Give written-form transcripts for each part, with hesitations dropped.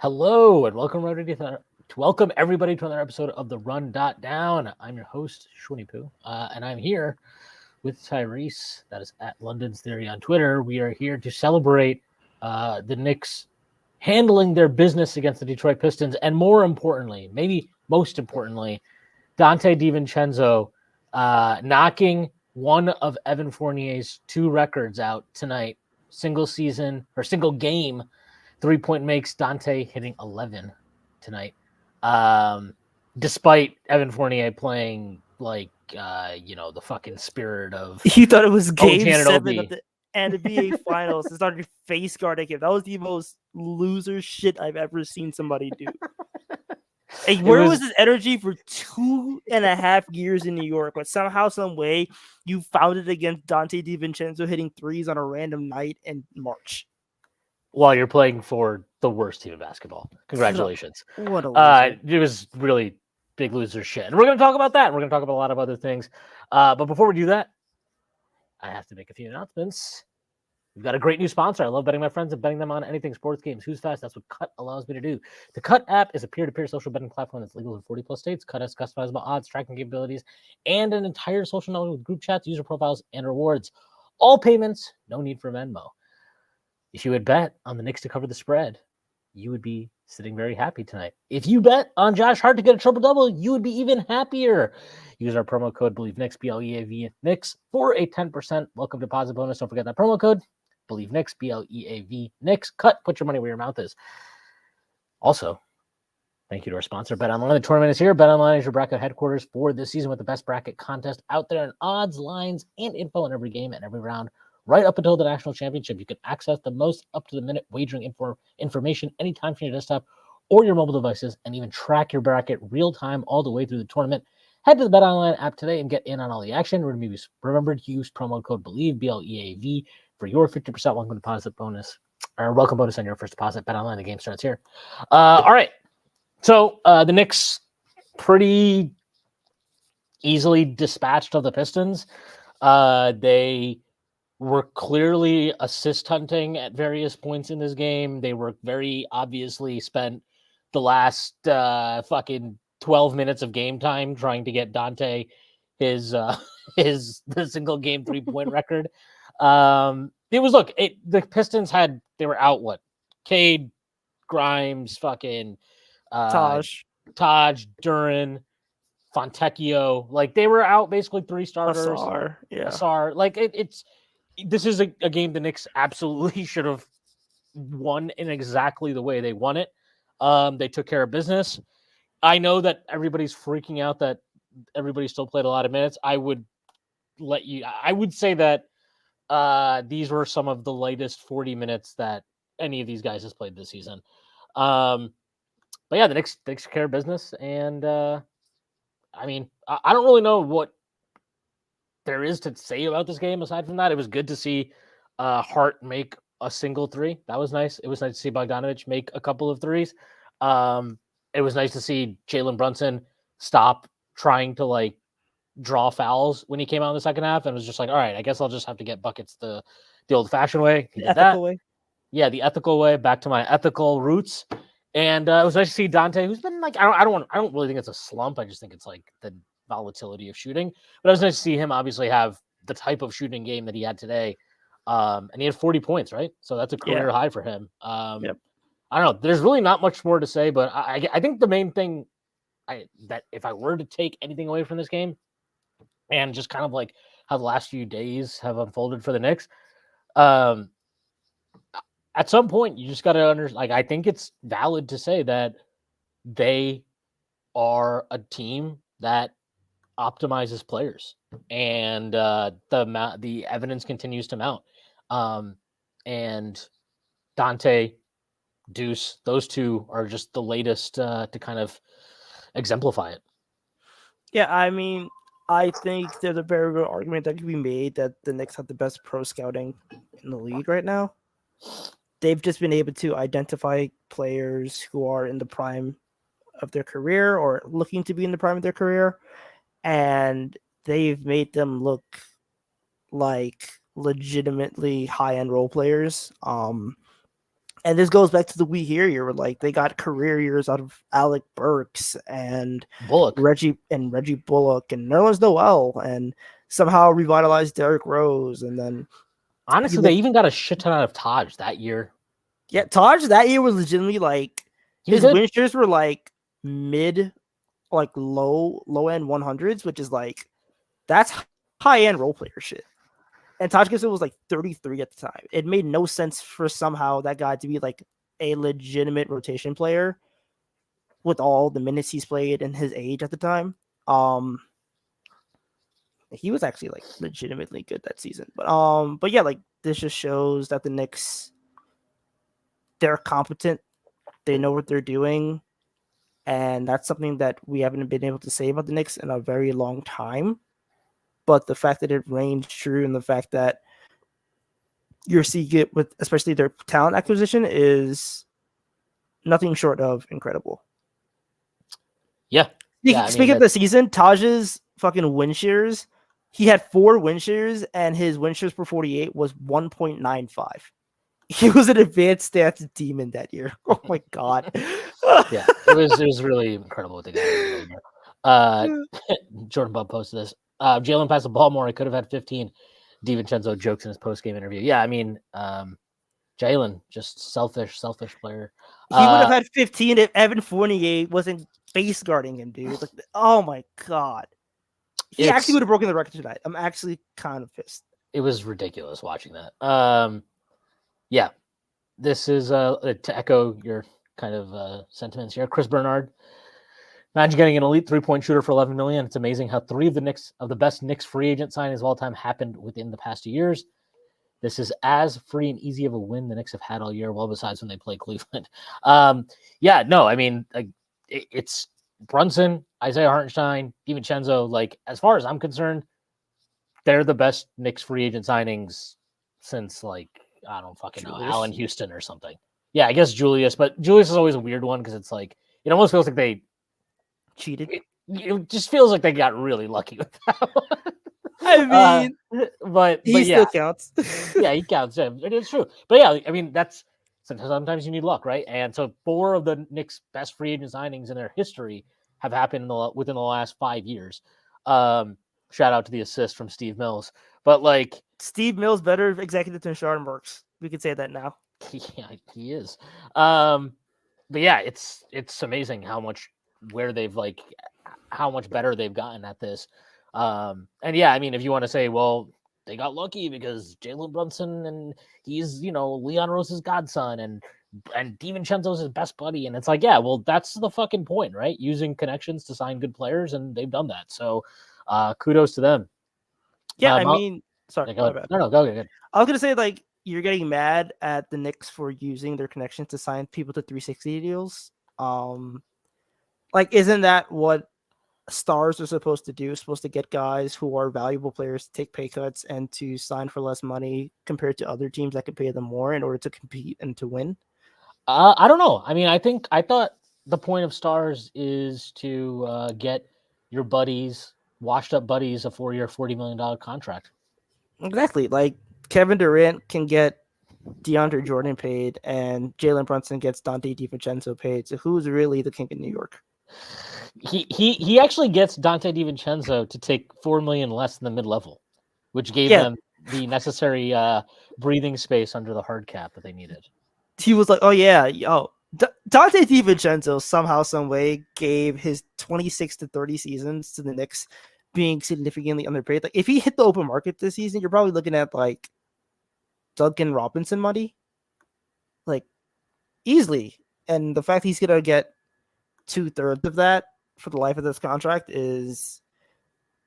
Hello and welcome everybody to another episode of the Run.down. I'm your host, Shwinny Poo, and I'm here with Tyrese. That is at London's Theory on Twitter. We are here to celebrate the Knicks handling their business against the Detroit Pistons, and more importantly, maybe most importantly, Dante DiVincenzo knocking one of Evan Fournier's two records out tonight. Single game 3-point makes. Dante hitting 11 tonight. Despite Evan Fournier playing like the fucking spirit of You thought it was game OG 7 of the NBA Finals. It started face guarding him. That was the most loser shit I've ever seen somebody do. Like, where was his energy for 2.5 years in New York? But somehow, some way, you found it against Dante DiVincenzo hitting threes on a random night in March. While you're playing for the worst team in basketball. Congratulations. What a loser. It was really big loser shit. And we're going to talk about that. We're going to talk about a lot of other things. But before we do that, I have to make a few announcements. We've got a great new sponsor. I love betting my friends and betting them on anything sports games. Who's fast? That's what Cut allows me to do. The Cut app is a peer-to-peer social betting platform that's legal in 40-plus states. Cut has customizable odds, tracking capabilities, and an entire social network with group chats, user profiles, and rewards. All payments, no need for Venmo. If you had bet on the Knicks to cover the spread, you would be sitting very happy tonight. If you bet on Josh Hart to get a triple-double, you would be even happier. Use our promo code BelieveKnicks, BLEAV Knicks, for a 10% welcome deposit bonus. Don't forget that promo code, BelieveKnicks, BLEAV Knicks. Cut, put your money where your mouth is. Also, thank you to our sponsor, BetOnline. The tournament is here. BetOnline is your bracket headquarters for this season with the best bracket contest out there, and odds, lines, and info in every game and every round. Right up until the national championship, you can access the most up-to-the-minute wagering information anytime from your desktop or your mobile devices, and even track your bracket real-time all the way through the tournament. Head to the BetOnline app today and get in on all the action. Remember to use promo code BELIEVE, BLEAV, for your 50% welcome deposit bonus, or welcome bonus on your first deposit. BetOnline, the game starts here. All right. So the Knicks pretty easily dispatched of the Pistons. They were clearly assist hunting at various points in this game. They were very obviously spent the last fucking 12 minutes of game time trying to get Dante the single game 3-point record. The Pistons they were out Cade, Grimes, fucking Taj, Duran, Fontecchio. Like, they were out basically 3 starters. Asar. Like, this is a game the Knicks absolutely should have won in exactly the way they won it. They took care of business. I know that everybody's freaking out that everybody still played a lot of minutes. I would say that these were some of the lightest 40 minutes that any of these guys has played this season. But yeah, the Knicks took care of business. And I don't really know what there is to say about this game aside from that. It was good to see Hart make a single 3. That was nice. It was nice to see Bogdanović make a couple of 3s. It was nice to see Jalen Brunson stop trying to draw fouls when he came out in the second half and was just like, all right, I guess I'll just have to get buckets the old-fashioned way. He did that. Way. Yeah, the ethical way, back to my ethical roots. And it was nice to see Dante, who's been I don't really think it's a slump. I just think it's the volatility of shooting. But it was nice to see him obviously have the type of shooting game that he had today. And he had 40 points, right? So that's a career high for him. Yep. I don't know. There's really not much more to say, but I think the main thing that if I were to take anything away from this game and just kind of how the last few days have unfolded for the Knicks, at some point you just got to understand, I think it's valid to say that they are a team that optimizes players, and the evidence continues to mount. And Dante, Deuce, those two are just the latest to kind of exemplify it. Yeah, I think there's a very good argument that can be made that the Knicks have the best pro scouting in the league right now. They've just been able to identify players who are in the prime of their career or looking to be in the prime of their career, and they've made them look like legitimately high-end role players. And And this goes back to the we hear year, where like they got career years out of Alec Burks and Bullock. Reggie Bullock and Nerlens Noel, and somehow revitalized Derrick Rose. And then Honestly, they even got a shit ton out of Taj that year. yeah, Taj that year was legitimately like his win shares were like mid, like low end 100s, which is like that's high end role player shit. And Taj Gibson was like 33 at the time. It made no sense for somehow that guy to be like a legitimate rotation player with all the minutes he's played and his age at the time. He was actually like legitimately good that season. But yeah, like this just shows that the Knicks, they're competent, they know what they're doing, and that's something that we haven't been able to say about the Knicks in a very long time. But the fact that it reigns true and the fact that you're seeing it with especially their talent acquisition is nothing short of incredible. Yeah. Speaking of the season, Taj's fucking win shares, he had 4 win shares and his win shares per 48 was 1.95. He was an advanced stats demon that year. Oh my god. Yeah, it was really incredible what they got. Jordan Bub posted this. Jalen passed the ball more. He could have had 15. DiVincenzo jokes in his post-game interview. Yeah, I mean, Jalen, just selfish player. He would have had 15 if Evan Fournier wasn't face guarding him, dude. Like, oh my god. He actually would have broken the record tonight. I'm actually kind of pissed. It was ridiculous watching that. Yeah, this is to echo your kind of sentiments here. Chris Bernard, imagine getting an elite 3-point shooter for $11 million. It's amazing how 3 of the best Knicks free agent signings of all time happened within the past 2 years. This is as free and easy of a win the Knicks have had all year, well, besides when they play Cleveland. Yeah, no, I mean, it's Brunson, Isaiah Hartenstein, DiVincenzo. Like, as far as I'm concerned, they're the best Knicks free agent signings since, like, I don't fucking know, Allen Houston or something. Yeah, I guess Julius, but Julius is always a weird one because it's like, it almost feels like they cheated. It just feels like they got really lucky with that one. I mean, but he yeah. still counts. Yeah, he counts. Yeah, it's true. But yeah, I mean, that's sometimes you need luck, right? And so 4 of the Knicks' best free agent signings in their history have happened within the last 5 years. Shout out to the assist from Steve Mills. But like, Steve Mills better executive than Sharon Marks. We could say that now. Yeah, he is. But yeah, it's amazing how much better they've gotten at this. And yeah, I mean, if you want to say, well, they got lucky because Jalen Brunson and he's, Leon Rose's godson and DiVincenzo's his best buddy. And it's like, yeah, well, that's the fucking point, right? Using connections to sign good players, and they've done that. So kudos to them. Yeah, I mean, sorry. Go ahead. No, go ahead. I was going to say, like, you're getting mad at the Knicks for using their connections to sign people to 360 deals. Like, isn't that what stars are supposed to do? Supposed to get guys who are valuable players to take pay cuts and to sign for less money compared to other teams that could pay them more in order to compete and to win? I don't know. I mean, I thought the point of stars is to get your buddies, washed up buddies, a 4-year, $40 million contract. Exactly. Like, Kevin Durant can get DeAndre Jordan paid, and Jalen Brunson gets Dante DiVincenzo paid. So who's really the king in New York? He actually gets Dante DiVincenzo to take $4 million less than the mid-level, which gave them the necessary breathing space under the hard cap that they needed. He was like, "Oh yeah, Dante DiVincenzo somehow, some way, gave his 26 to 30 seasons to the Knicks being significantly underpaid. Like, if he hit the open market this season, you're probably looking at like Duncan Robinson money, like easily. And the fact he's gonna get 2/3 of that for the life of this contract is,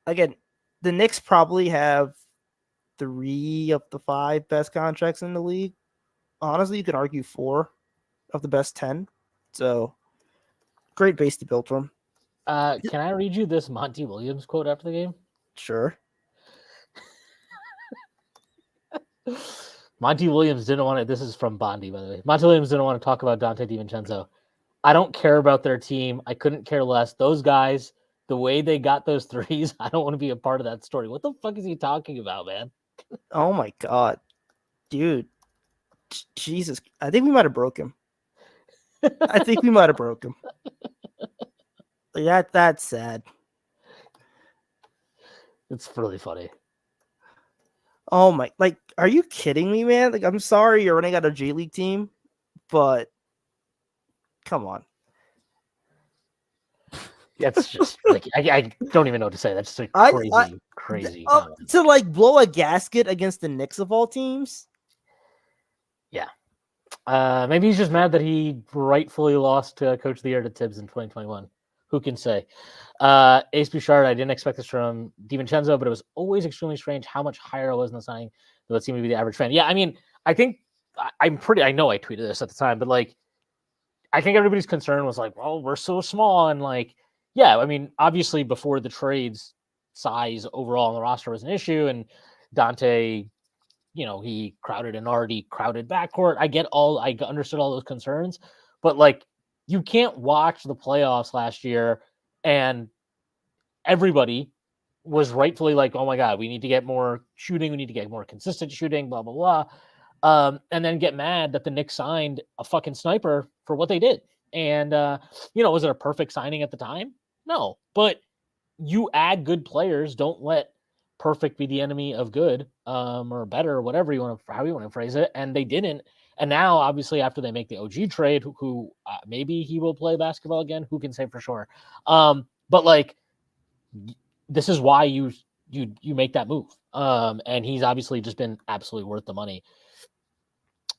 again, the Knicks probably have 3 of the 5 best contracts in the league. Honestly, you could argue 4 of the best 10. So great base to build from. Can I read you this Monty Williams quote after the game? Sure. Monty Williams didn't want to. This is from Bondi, by the way. Monty Williams didn't want to talk about Dante DiVincenzo. I don't care about their team. I couldn't care less. Those guys, the way they got those threes, I don't want to be a part of that story. What the fuck is he talking about, man? Oh my god, dude. Jesus, I think we might have broke him. I think we might have broke him. That's sad. It's really funny. Oh my! Like, are you kidding me, man? Like, I'm sorry you're running out a G League team, but come on. That's just like I don't even know what to say. That's just a crazy comment. To like blow a gasket against the Knicks of all teams. Yeah. Maybe he's just mad that he rightfully lost Coach of the Year to Tibbs in 2021. Who can say? Ace Bouchard, I didn't expect this from DiVincenzo, but it was always extremely strange how much higher I was in the signing than what seemed to be the average fan. Yeah, I mean, I think I know I tweeted this at the time, but like, I think everybody's concern was like, well, we're so small. And like, yeah, I mean, obviously before the trades, size overall on the roster was an issue. And Dante, he crowded an already crowded backcourt. I understood all those concerns, but like, you can't watch the playoffs last year and everybody was rightfully like, oh my God, we need to get more shooting. We need to get more consistent shooting, blah, blah, blah. And then get mad that the Knicks signed a fucking sniper for what they did. And, was it a perfect signing at the time? No, but you add good players. Don't let perfect be the enemy of good, or better, or whatever how you want to phrase it. And they didn't. And now, obviously, after they make the OG trade, who maybe he will play basketball again, who can say for sure? But like, this is why you make that move. And he's obviously just been absolutely worth the money.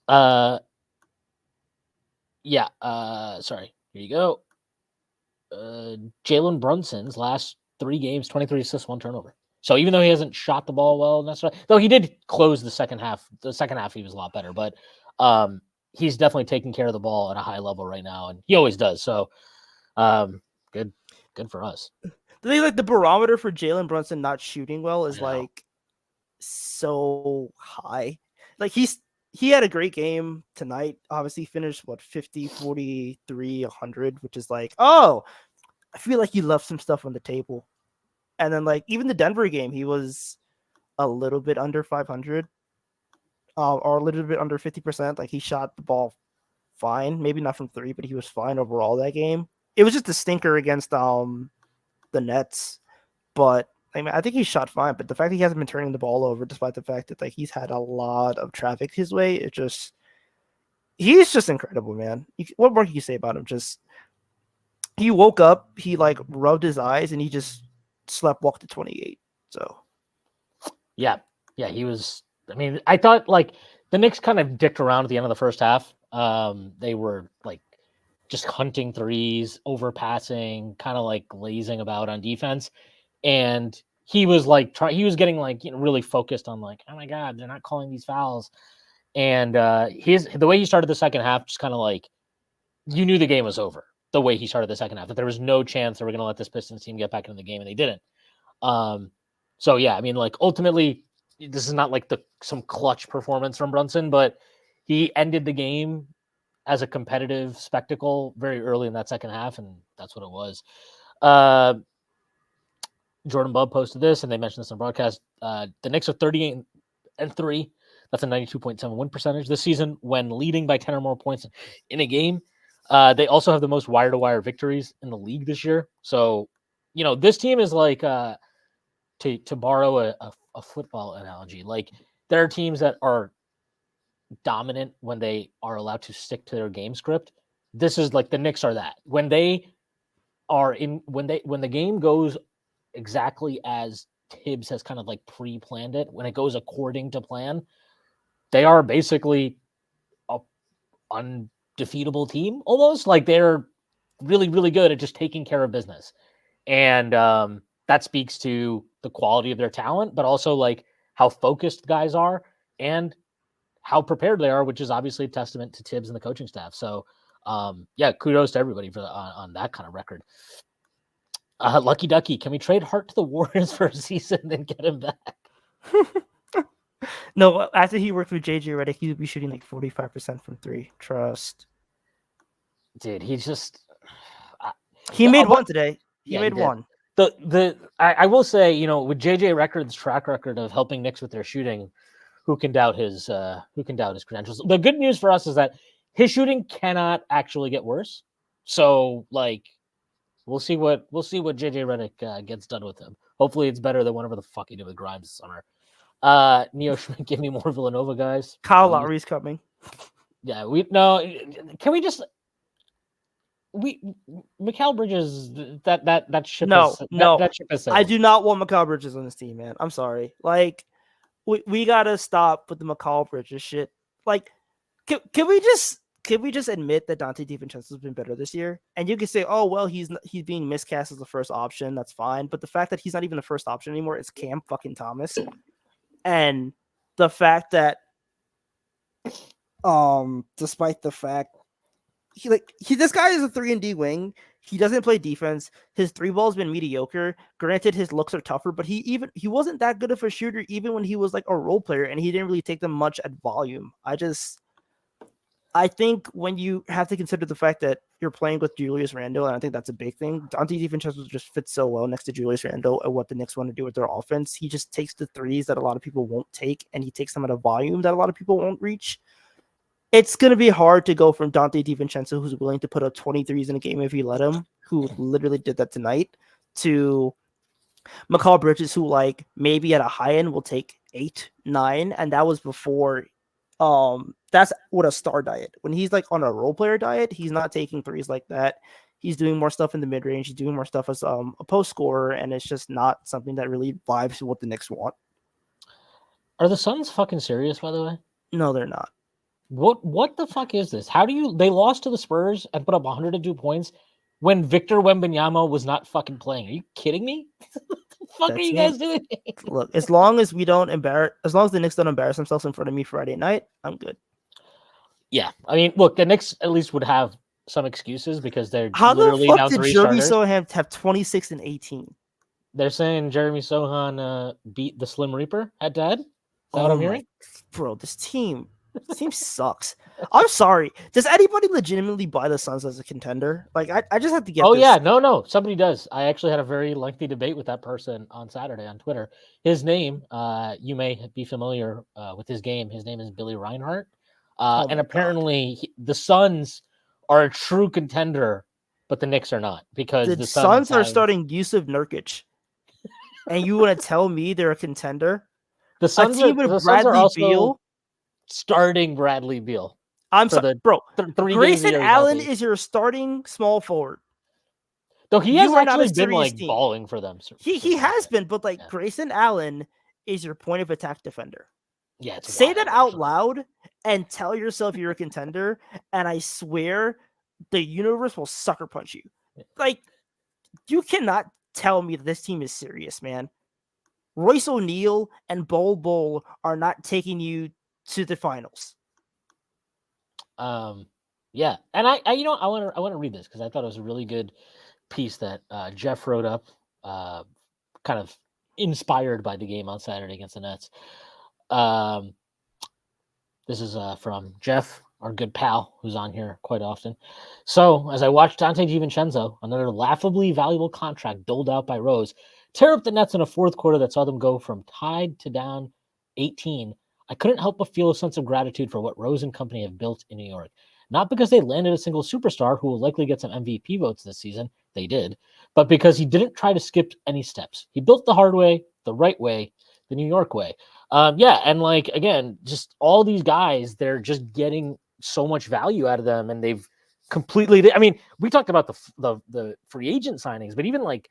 Sorry. Here you go. Jalen Brunson's last 3 games, 23 assists, 1 turnover. So even though he hasn't shot the ball well necessarily, though he did close the second half. The second half he was a lot better, but he's definitely taking care of the ball at a high level right now, and he always does. So good for us. The thing, like, the barometer for Jalen Brunson not shooting well is like so high. Like, he had a great game tonight. Obviously finished 50, 43, 100, which is like, oh, I feel like he left some stuff on the table. And then like even the Denver game, he was a little bit under 500, or a little bit under 50%. Like, he shot the ball fine, maybe not from 3, but he was fine overall that game. It was just a stinker against the Nets, but I mean, I think he shot fine. But the fact that he hasn't been turning the ball over, despite the fact that like he's had a lot of traffic his way, he's just incredible, man. What more can you say about him? Just, he woke up, he like rubbed his eyes, and he just walked to 28. So yeah, he was. I mean, I thought like the Knicks kind of dicked around at the end of the first half. They were like just hunting threes, overpassing, kind of like glazing about on defense. And he was like, he was getting like, really focused on like, oh my God, they're not calling these fouls. And the way he started the second half, just kind of like, you knew the game was over. The way he started the second half, that there was no chance they were going to let this Pistons team get back into the game, and they didn't. So yeah, I mean, like, ultimately, this is not like some clutch performance from Brunson, but he ended the game as a competitive spectacle very early in that second half, and that's what it was. Jordan Bubb posted this, and they mentioned this on broadcast. The Knicks are 38-3. That's a 92.7 win percentage this season when leading by 10 or more points in a game. They also have the most wire-to-wire victories in the league this year. So, this team is like, to borrow a football analogy, like, there are teams that are dominant when they are allowed to stick to their game script. This is like the Knicks are that. When the game goes exactly as Tibbs has kind of like pre-planned it, when it goes according to plan, they are basically a undefeatable team almost. Like, they're really, really good at just taking care of business. And that speaks to the quality of their talent, but also like how focused guys are and how prepared they are, which is obviously a testament to Tibbs and the coaching staff. So kudos to everybody for on that kind of record. Lucky Ducky, can we trade Hart to the Warriors for a season and then get him back? No, after he worked with JJ Redick, he would be shooting like 45% from 3. Trust. Dude, he's just... he made one today. He made one. I will say, with JJ Records' track record of helping Knicks with their shooting, who can doubt his credentials? The good news for us is that his shooting cannot actually get worse. So like we'll see what JJ Redick gets done with him. Hopefully it's better than whatever the fuck he did with Grimes this summer. Neo Schmidt, give me more Villanova guys. Kyle please. Lowry's coming. Yeah, can we just Mikal Bridges that ship No, is no. that ship is I sailed. do not want McCall Bridges on this team, man. I'm sorry. Like, we gotta stop with the McCall Bridges shit. Like, can we just admit that Dante DiVincenzo has been better this year? And you can say, oh well, he's being miscast as the first option. That's fine. But the fact that he's not even the first option anymore is Cam fucking Thomas, and the fact that despite the fact this guy is a 3-and-D wing. He doesn't play defense. His three ball's been mediocre. Granted, his looks are tougher, but he wasn't that good of a shooter even when he was like a role player, and he didn't really take them much at volume. I think when you have to consider the fact that you're playing with Julius Randle, and I think that's a big thing, Dante DiVincenzo just fits so well next to Julius Randle and what the Knicks want to do with their offense. He just takes the threes that a lot of people won't take, and he takes them at a volume that a lot of people won't reach. It's going to be hard to go from Dante DiVincenzo, who's willing to put up 23s in a game if you let him, who literally did that tonight, to McCall Bridges, who like maybe at a high end will take 8, 9, and that was before. That's what a star diet. When he's like on a role player diet, he's not taking threes like that. He's doing more stuff in the mid range. He's doing more stuff as a post scorer, and it's just not something that really vibes to what the Knicks want. Are the Suns fucking serious, by the way? No, they're not. What the fuck is this? They lost to the Spurs and put up 102 points when Victor Wembanyama was not fucking playing? Are you kidding me? What the fuck are you guys doing? Look, as long as the Knicks don't embarrass themselves in front of me Friday night, I'm good. Yeah, I mean, look, the Knicks at least would have some excuses because they're how literally the fuck down did 3 Jeremy starters. Sohan have 26 and 18? They're saying Jeremy Sohan beat the Slim Reaper head to head. Is that what I'm hearing? Bro, this team sucks. I'm sorry. Does anybody legitimately buy the Suns as a contender? Like, I just have to get. Oh yeah, no, somebody does. I actually had a very lengthy debate with that person on Saturday on Twitter. His name, you may be familiar with his game. His name is Billy Reinhart, and apparently the Suns are a true contender, but the Knicks are not because the Suns are starting Yusuf Nurkic, and you want to tell me they're a contender? The Suns are also Beal starting Bradley Beal. I'm sorry, bro. 3 Grayson Allen is your starting small forward. Though he has actually been like balling for them. He has been, but like Grayson Allen is your point of attack defender. Yeah, say that out loud and tell yourself you're a contender, and I swear the universe will sucker punch you. Like, you cannot tell me that this team is serious, man. Royce O'Neal and Bol are not taking you to the finals. Yeah, and I want to read this because I thought it was a really good piece that Jeff wrote up, kind of inspired by the game on Saturday against the Nets. This is from Jeff, our good pal, who's on here quite often. So, as I watched Dante DiVincenzo, another laughably valuable contract doled out by Rose, tear up the Nets in a fourth quarter that saw them go from tied to down 18, I couldn't help but feel a sense of gratitude for what Rose and company have built in New York. Not because they landed a single superstar who will likely get some MVP votes this season, they did, but because he didn't try to skip any steps. He built the hard way, the right way, the New York way. And like, again, just all these guys, they're just getting so much value out of them, and they've completely, I mean, we talked about the free agent signings, but even like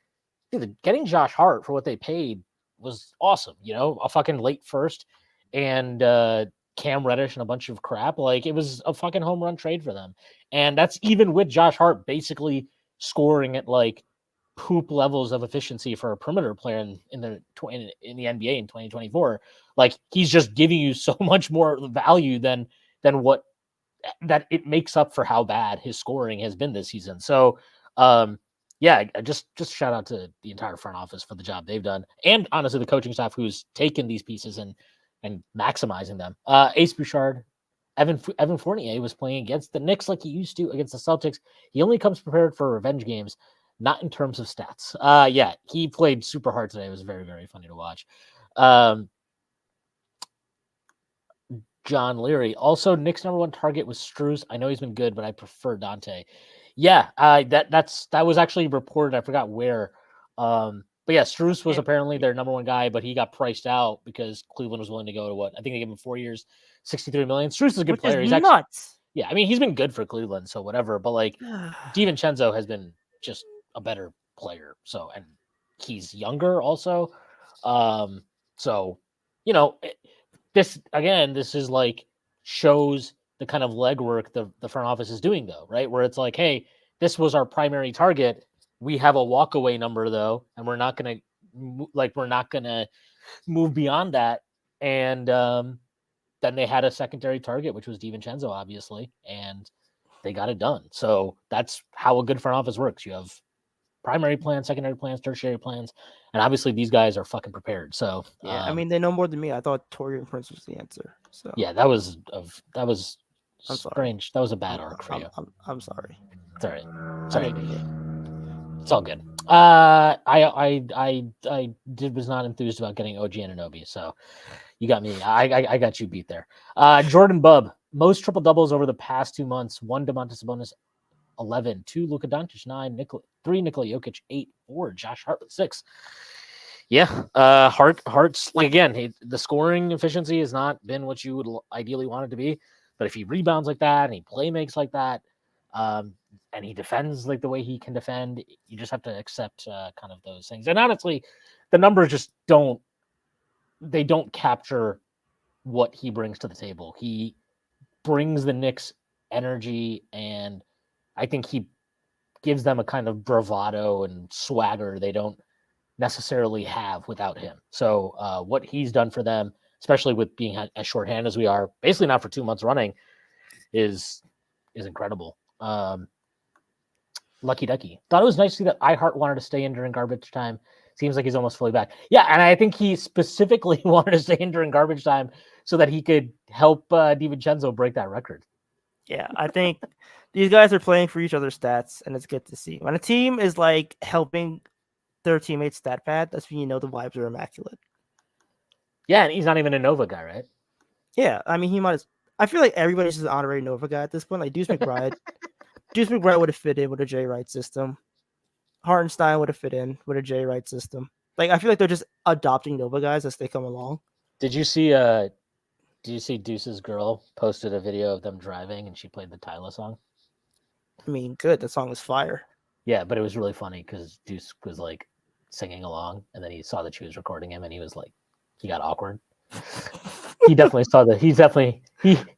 getting Josh Hart for what they paid was awesome. You know, a fucking late first and Cam Reddish and a bunch of crap. Like, it was a fucking home run trade for them. And that's even with Josh Hart basically scoring at like poop levels of efficiency for a perimeter player in the NBA in 2024. Like, he's just giving you so much more value than what that it makes up for how bad his scoring has been this season. So, just shout out to the entire front office for the job they've done, and honestly the coaching staff who's taken these pieces and maximizing them. Ace Bouchard, Evan Fournier was playing against the Knicks like he used to against the Celtics. He only comes prepared for revenge games, not in terms of stats. He played super hard today. It was very, very funny to watch. John Leary. Also, Knicks' number 1 target was Strus. I know he's been good, but I prefer Dante. Yeah, that was actually reported. I forgot where. But yeah, Strus was apparently their number 1 guy, but he got priced out because Cleveland was willing to go to what? I think they gave him 4 years, $63 million. Strus is a good player. He's nuts. Actually, yeah, I mean, he's been good for Cleveland, so whatever. But like, DiVincenzo has been just a better player. So, and he's younger also. So, this is like shows the kind of legwork the front office is doing, though, right? Where it's like, hey, this was our primary target. We have a walkaway number, though, and we're not gonna move beyond that. And then they had a secondary target, which was DiVincenzo, obviously, and they got it done. So that's how a good front office works. You have primary plans, secondary plans, tertiary plans, and obviously these guys are fucking prepared. So yeah, I mean, they know more than me. I thought Torian Prince was the answer. So yeah, that was I'm strange. That was a bad arc for you. I'm sorry. It's all right. Sorry. It's all good. I was not enthused about getting OG Anunoby, so you got me. I got you beat there. Jordan Bubb, most triple doubles over the past 2 months. 1 Domantas Sabonis, 11. 2 Luka Doncic, 9. 3 Nikola Jokic, 8. 4 Josh Hart with 6. Yeah, Hart's like, again, the scoring efficiency has not been what you would ideally want it to be, but if he rebounds like that and he play makes like that, and he defends like the way he can defend, you just have to accept kind of those things. And honestly, the numbers just don't capture what he brings to the table. He brings the Knicks energy, and I think he gives them a kind of bravado and swagger they don't necessarily have without him. So what he's done for them, especially with being as shorthand as we are, basically not for 2 months running, is incredible. Lucky ducky. Thought it was nice to see that iHeart wanted to stay in during garbage time. Seems like he's almost fully back. Yeah, and I think he specifically wanted to stay in during garbage time so that he could help DiVincenzo break that record. Yeah, I think these guys are playing for each other's stats, and it's good to see. When a team is like helping their teammates stat pad, that's when you know the vibes are immaculate. Yeah, and he's not even a Nova guy, right? Yeah, I mean, he might. I feel like everybody's just an honorary Nova guy at this point. Like Deuce McBride, Deuce McBride would have fit in with a Jay Wright system. Hartenstein would have fit in with a Jay Wright system. Like I feel like they're just adopting Nova guys as they come along. Did you see Deuce's girl posted a video of them driving and she played the Tyler song? I mean, good. The song was fire. Yeah, but it was really funny because Deuce was like singing along, and then he saw that she was recording him, and he was like, he got awkward. He definitely saw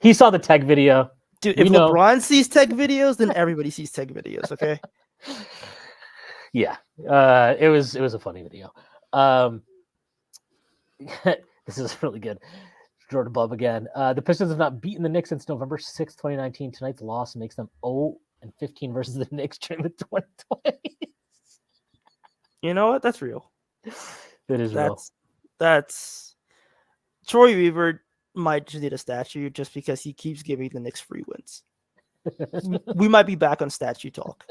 he saw the tech video. Dude, if LeBron sees tech videos, then everybody sees tech videos. Okay. Yeah, it was a funny video. This is really good. Jordan Bubb again. The Pistons have not beaten the Knicks since November 6th, 2019. Tonight's loss makes them 0-15 versus the Knicks during the 2020s. You know what? That's real. It is real. That's Troy Weaver might just need a statue just because he keeps giving the Knicks free wins. We might be back on statue talk.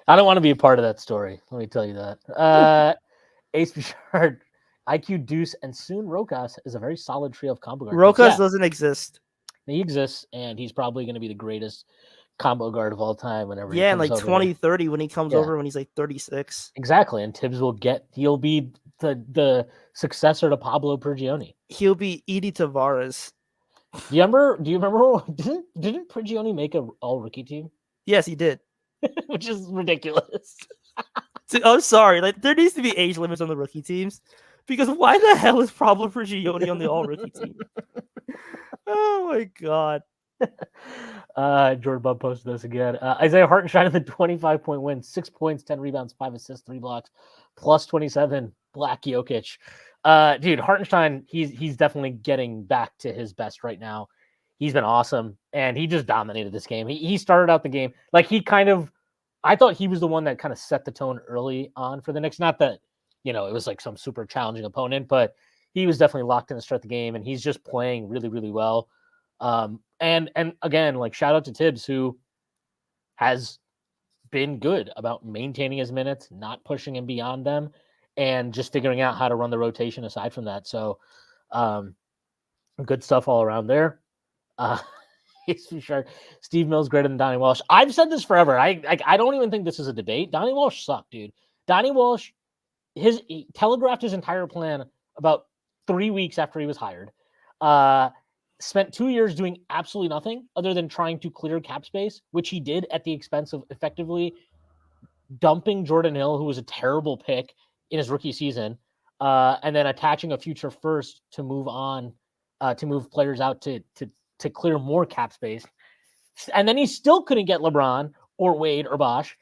I don't want to be a part of that story. Let me tell you that. Ace Bouchard, IQ Deuce, and soon Rokas is a very solid trio of combo guards. Rokas doesn't exist. He exists, and he's probably going to be the greatest combo guard of all time whenever he in comes like 2030 when he comes over when he's like 36. Exactly, and Tibbs he'll be the successor to Pablo Prigioni. He'll be Edie Tavares. Do you remember didn't Prigioni make an all rookie team? Yes, he did. Which is ridiculous. I'm sorry, like there needs to be age limits on the rookie teams because why the hell is Pablo Prigioni on the all rookie team? Oh my god. Jordan Bubb posted this again. Isaiah Hartenstein in the 25-point win, 6 points, 10 rebounds, 5 assists, 3 blocks, plus 27. Black Jokic. Dude, Hartenstein, he's definitely getting back to his best right now. He's been awesome, and he just dominated this game. He started out the game like I thought he was the one that kind of set the tone early on for the Knicks. Not that, it was like some super challenging opponent, but he was definitely locked in to start the game, and he's just playing really, really well. And again, like shout out to Tibbs, who has been good about maintaining his minutes, not pushing him beyond them, and just figuring out how to run the rotation aside from that. So Good stuff all around there. Steve Mills greater than Donnie Walsh. I've said this forever. I don't even think this is a debate. Donnie Walsh sucked, dude. Donnie Walsh, he telegraphed his entire plan about 3 weeks after he was hired. Spent 2 years doing absolutely nothing other than trying to clear cap space, which he did at the expense of effectively dumping Jordan Hill, who was a terrible pick in his rookie season, and then attaching a future first to move on, to move players out to clear more cap space. And then he still couldn't get LeBron or Wade or Bosh.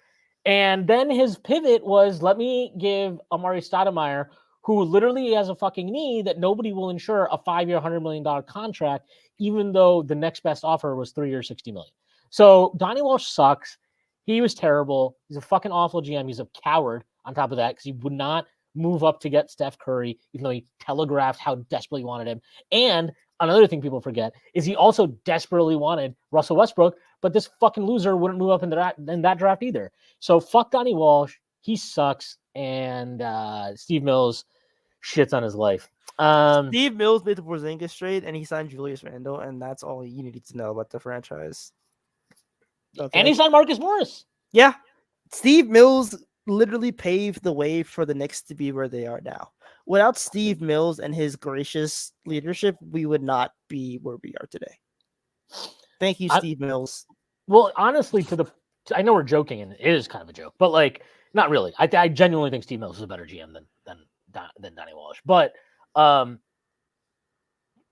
And then his pivot was, let me give Amari Stoudemire, who literally has a fucking knee that nobody will insure, a 5-year, $100 million contract, even though the next best offer was 3 years, $60 million. So Donnie Walsh sucks. He was terrible. He's a fucking awful GM. He's a coward on top of that because he would not move up to get Steph Curry, even though he telegraphed how desperately he wanted him. And another thing people forget is he also desperately wanted Russell Westbrook, but this fucking loser wouldn't move up in that draft either. So fuck Donnie Walsh. He sucks. And Steve Mills shits on his life. Steve Mills made the Porzingis trade, and he signed Julius Randle, and that's all you needed to know about the franchise. Okay. And he signed Marcus Morris. Yeah. Steve Mills literally paved the way for the Knicks to be where they are now. Without Steve Mills and his gracious leadership, we would not be where we are today. Thank you, Steve Mills. Well, honestly, I know we're joking, and it is kind of a joke, but like, not really. I genuinely think Steve Mills is a better GM than Donnie Walsh. But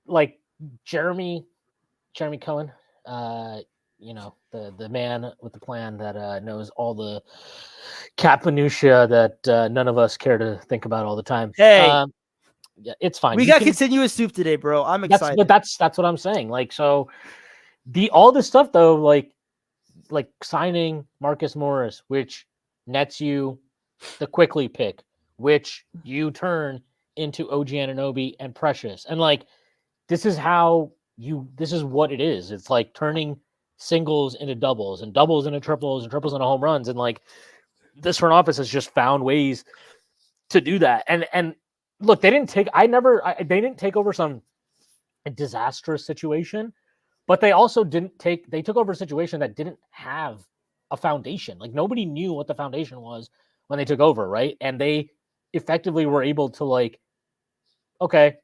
like Jeremy Cohen, the man with the plan that knows all the cap minutia that none of us care to think about all the time. Hey, yeah, it's fine. We got continuous soup today, bro. I'm excited. But that's what I'm saying. Like, so all this stuff though, like signing Marcus Morris, which nets you the Quickly pick, which you turn into OG Anunoby and Precious, and like this is what it is. It's like turning singles into doubles and doubles into triples and triples into home runs. And like this front office has just found ways to do that. And look, they didn't take over some disastrous situation, but they also they took over a situation that didn't have a foundation. Like nobody knew what the foundation was when they took over. Right. And they effectively were able to like, okay,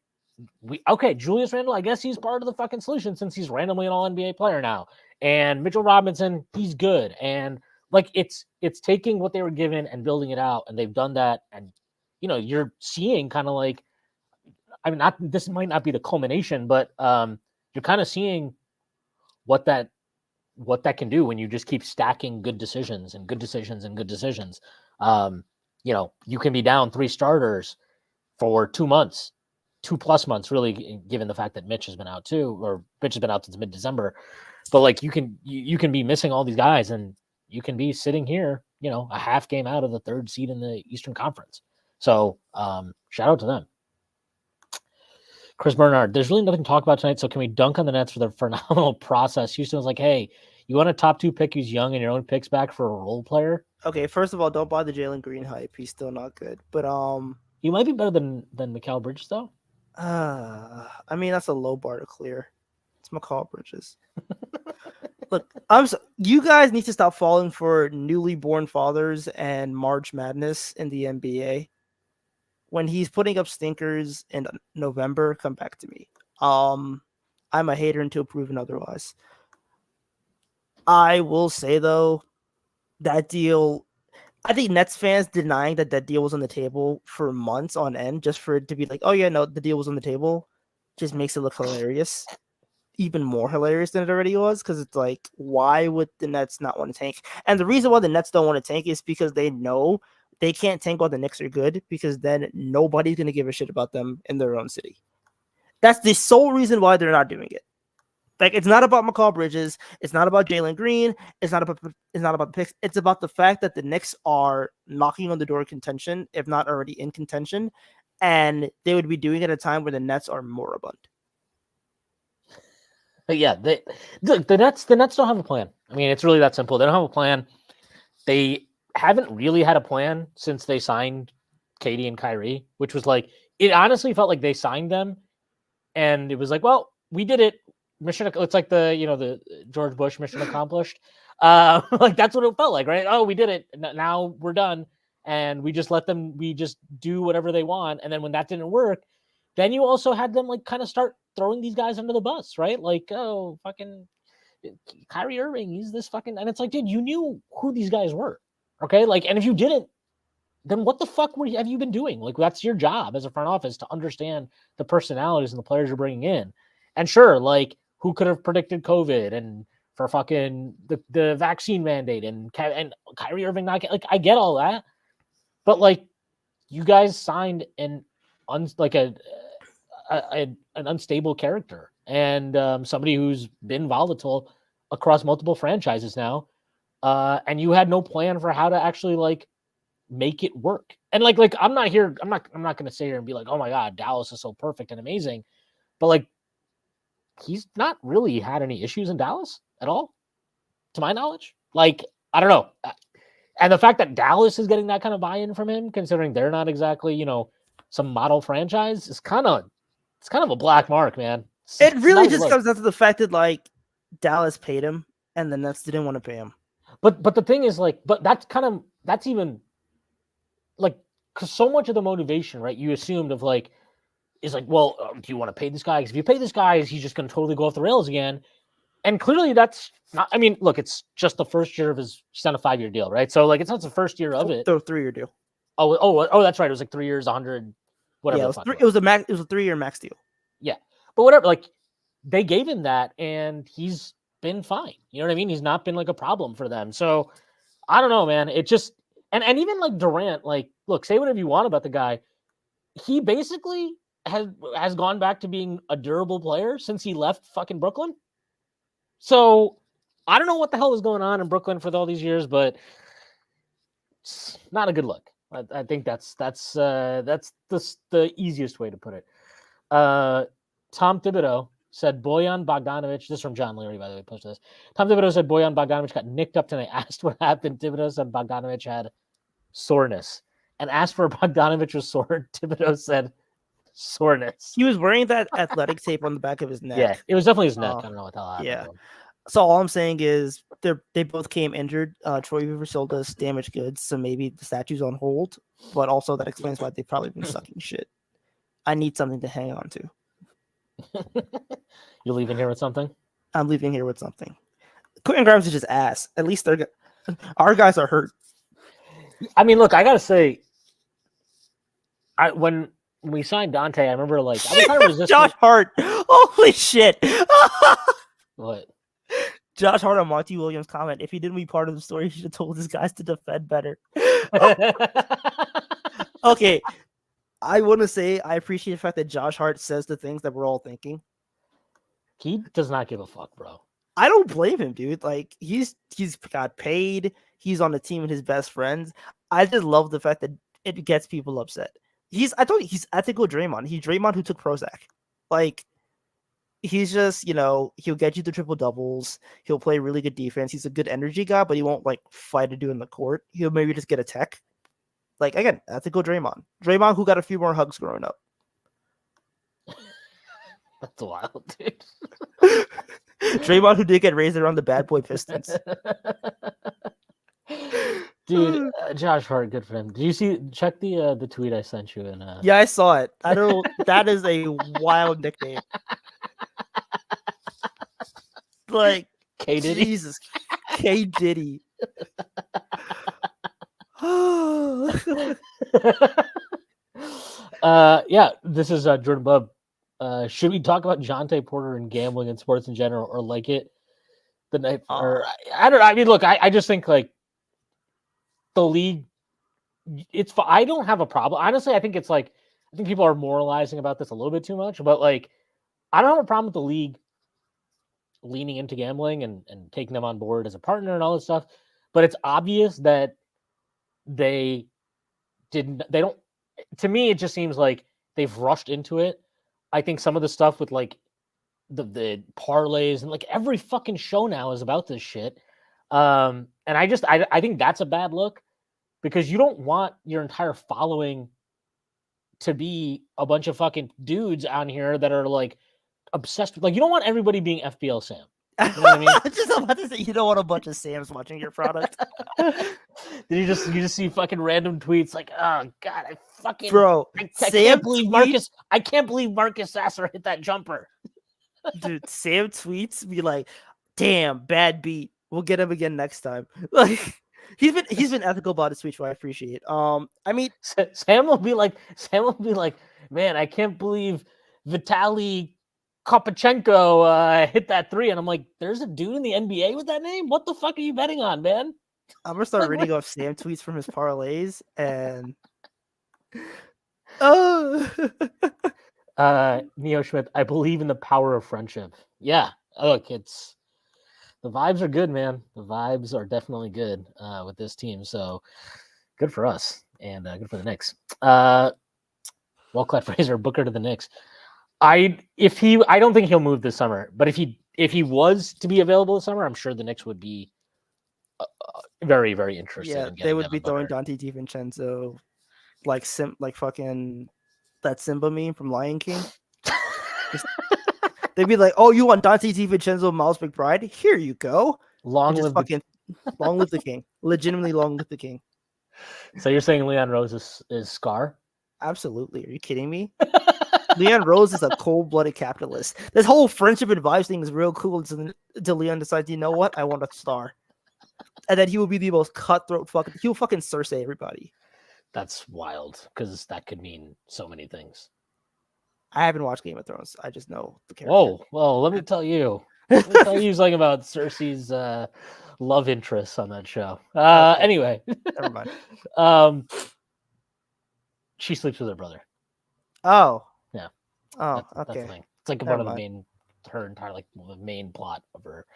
Julius Randle, I guess he's part of the fucking solution since he's randomly an all-NBA player now. And Mitchell Robinson, he's good. And like it's taking what they were given and building it out, and they've done that. And you're seeing kind of like, I mean, this might not be the culmination, but you're kind of seeing what that can do when you just keep stacking good decisions and good decisions and good decisions. You can be down 3 starters for 2 months. 2+ months, really, given the fact that Mitch has been out too, or Mitch has been out since mid-December. But like you can be missing all these guys, and you can be sitting here, a half game out of the 3rd seed in the Eastern Conference. So shout out to them. Chris Bernard, there's really nothing to talk about tonight, so can we dunk on the Nets for their phenomenal process? Houston was like, hey, you want a top 2 pick who's young and your own picks back for a role player? Okay, first of all, don't buy the Jalen Green hype. He's still not good. But he might be better than Mikal Bridges, though. I mean, that's a low bar to clear. It's Mikal Bridges. Look, you guys need to stop falling for newly born fathers and March Madness in the NBA. When he's putting up stinkers in November, come back to me. I'm a hater until proven otherwise. I will say though, that deal, I think Nets fans denying that deal was on the table for months on end, just for it to be like, oh yeah, no, the deal was on the table, just makes it look hilarious. Even more hilarious than it already was, because it's like, why would the Nets not want to tank? And the reason why the Nets don't want to tank is because they know they can't tank while the Knicks are good, because then nobody's going to give a shit about them in their own city. That's the sole reason why they're not doing it. Like, it's not about Mikal Bridges. It's not about Jalen Green. It's not about the picks. It's about the fact that the Knicks are knocking on the door of contention, if not already in contention, and they would be doing it at a time where the Nets are moribund. But yeah, the Nets don't have a plan. I mean, it's really that simple. They don't have a plan. They haven't really had a plan since they signed Katie and Kyrie, which was like, it honestly felt like they signed them, and it was like, well, we did it. Mission. It's like the George Bush mission accomplished. Like that's what it felt like, right? Oh, we did it. Now we're done, and we just let them. We just do whatever they want, and then when that didn't work, then you also had them like kind of start throwing these guys under the bus, right? Like, oh, fucking Kyrie Irving, he's this fucking, and it's like, dude, you knew who these guys were, okay? Like, and if you didn't, then what the fuck have you been doing? Like, that's your job as a front office to understand the personalities and the players you're bringing in. And sure, like, who could have predicted COVID and for fucking the vaccine mandate and Kyrie Irving not like, I get all that, but like, you guys signed an unstable character and somebody who's been volatile across multiple franchises now, and you had no plan for how to actually like make it work. And like I'm not going to sit here and be like, oh my god, Dallas is so perfect and amazing, but like he's not really had any issues in Dallas at all, to my knowledge. Like, I don't know. And the fact that Dallas is getting that kind of buy-in from him, considering they're not exactly, some model franchise, is kind of a black mark, man. It really just comes down to the fact that like Dallas paid him and the Nets didn't want to pay him. But the thing is, like, but that's even like, because so much of the motivation, right, you assumed of like, is like, well, do you want to pay this guy? Because if you pay this guy, he's just going to totally go off the rails again. And clearly that's not, I mean, look, it's just the first year of his, he's on a 5-year deal, right? So like, it's not the first year of it. The 3-year deal. Oh, that's right. It was like 3 years, 100, whatever. Yeah, it was a 3-year max deal. Yeah. But whatever, like they gave him that and he's been fine. You know what I mean? He's not been like a problem for them. So I don't know, man. It just, and even like Durant, like, look, say whatever you want about the guy. He basically has gone back to being a durable player since he left fucking Brooklyn. So I don't know what the hell was going on in Brooklyn for all these years, but it's not a good look. I think that's the easiest way to put it. Tom Thibodeau said Bojan Bogdanovic. This is from John Leary, by the way. Posted this. Tom Thibodeau said Bojan Bogdanovic got nicked up tonight. Asked what happened. Thibodeau said Bogdanovic had soreness, and asked for Bogdanovic was sore. Thibodeau said soreness. He was wearing that athletic tape on the back of his neck. Yeah, it was definitely his neck. I don't know what the hell happened. Yeah. So all I'm saying is they both came injured. Troy Weaver sold us damaged goods, so maybe the statue's on hold. But also that explains why they've probably been sucking shit. I need something to hang on to. You're leaving here with something? I'm leaving here with something. Quentin Grimes is just ass. At least our guys are hurt. I mean, look, I gotta say, when we signed Dante, I remember like I was kind of resistant. Josh Hart. Holy shit. What? Josh Hart on Monty Williams' comment. If he didn't be part of the story, he should have told his guys to defend better. Okay. I want to say I appreciate the fact that Josh Hart says the things that we're all thinking. He does not give a fuck, bro. I don't blame him, dude. Like he's got paid. He's on the team with his best friends. I just love the fact that it gets people upset. I told you he's ethical Draymond. He's Draymond who took Prozac. Like he's just, he'll get you the triple doubles. He'll play really good defense. He's a good energy guy, but he won't like fight to do in the court. He'll maybe just get a tech. Like again, ethical Draymond. Draymond who got a few more hugs growing up. That's wild, dude. Draymond who did get raised around the bad boy Pistons. Dude, Josh Hart, good for him. Did you check the tweet I sent you? Yeah, I saw it. I don't. That is a wild nickname. Like K Diddy. Jesus, K Diddy. Yeah, this is Jordan Bub. Should we talk about Jonte Porter and gambling and sports in general, or like it the night? Or I don't know. I mean, look, I just think like the league. I don't have a problem. Honestly, I think people are moralizing about this a little bit too much. But like, I don't have a problem with the league leaning into gambling and taking them on board as a partner and all this stuff. But it's obvious that they don't. To me, it just seems like they've rushed into it. I think some of the stuff with like the parlays and like every fucking show now is about this shit. And I think that's a bad look because you don't want your entire following to be a bunch of fucking dudes on here that are like obsessed with, like, you don't want everybody being FBL Sam. You know what I mean? I was just about to say you don't want a bunch of Sams watching your product. Did you just see fucking random tweets like, oh god, Bro, I Sam can't believe tweets, Marcus Sasser hit that jumper. dude. Sam tweets be like, "Damn, bad beat. We'll get him again next time." Like he's been ethical about his tweets, which I appreciate. I mean, Sam will be like, man, I can't believe Vitaly Kopachenko hit that 3, and I'm like, there's a dude in the NBA with that name. What the fuck are you betting on, man? I'm gonna start reading off Sam tweets from his parlays, and oh, Neo Schmidt, I believe in the power of friendship. Yeah, look, the vibes are good, man. The vibes are definitely good with this team. So good for us and good for the Knicks. Well, Clyde Fraser, Booker to the Knicks. I don't think he'll move this summer, but if he was to be available this summer, I'm sure the Knicks would be very, very interested. yeah, in they would Devin be throwing Booker. Dante DiVincenzo like fucking that Simba meme from Lion King. They'd be like, "Oh, you want Dante DiVincenzo, Miles McBride? Here you go." Long live long live the king. Legitimately, long live the king. So you're saying Leon Rose is Scar? Absolutely. Are you kidding me? Leon Rose is a cold-blooded capitalist. This whole friendship and vibes thing is real cool until Leon decides, you know what? I want a star. And then he will be the most cutthroat he'll fucking Cersei everybody. That's wild, because that could mean so many things. I haven't watched Game of Thrones. I just know the character. Whoa, well, let me tell you. Let me tell you something about Cersei's love interests on that show. Okay. Anyway. Never mind. She sleeps with her brother. Oh. Yeah. Oh, that's okay. the thing. It's like Never one of the main plot of her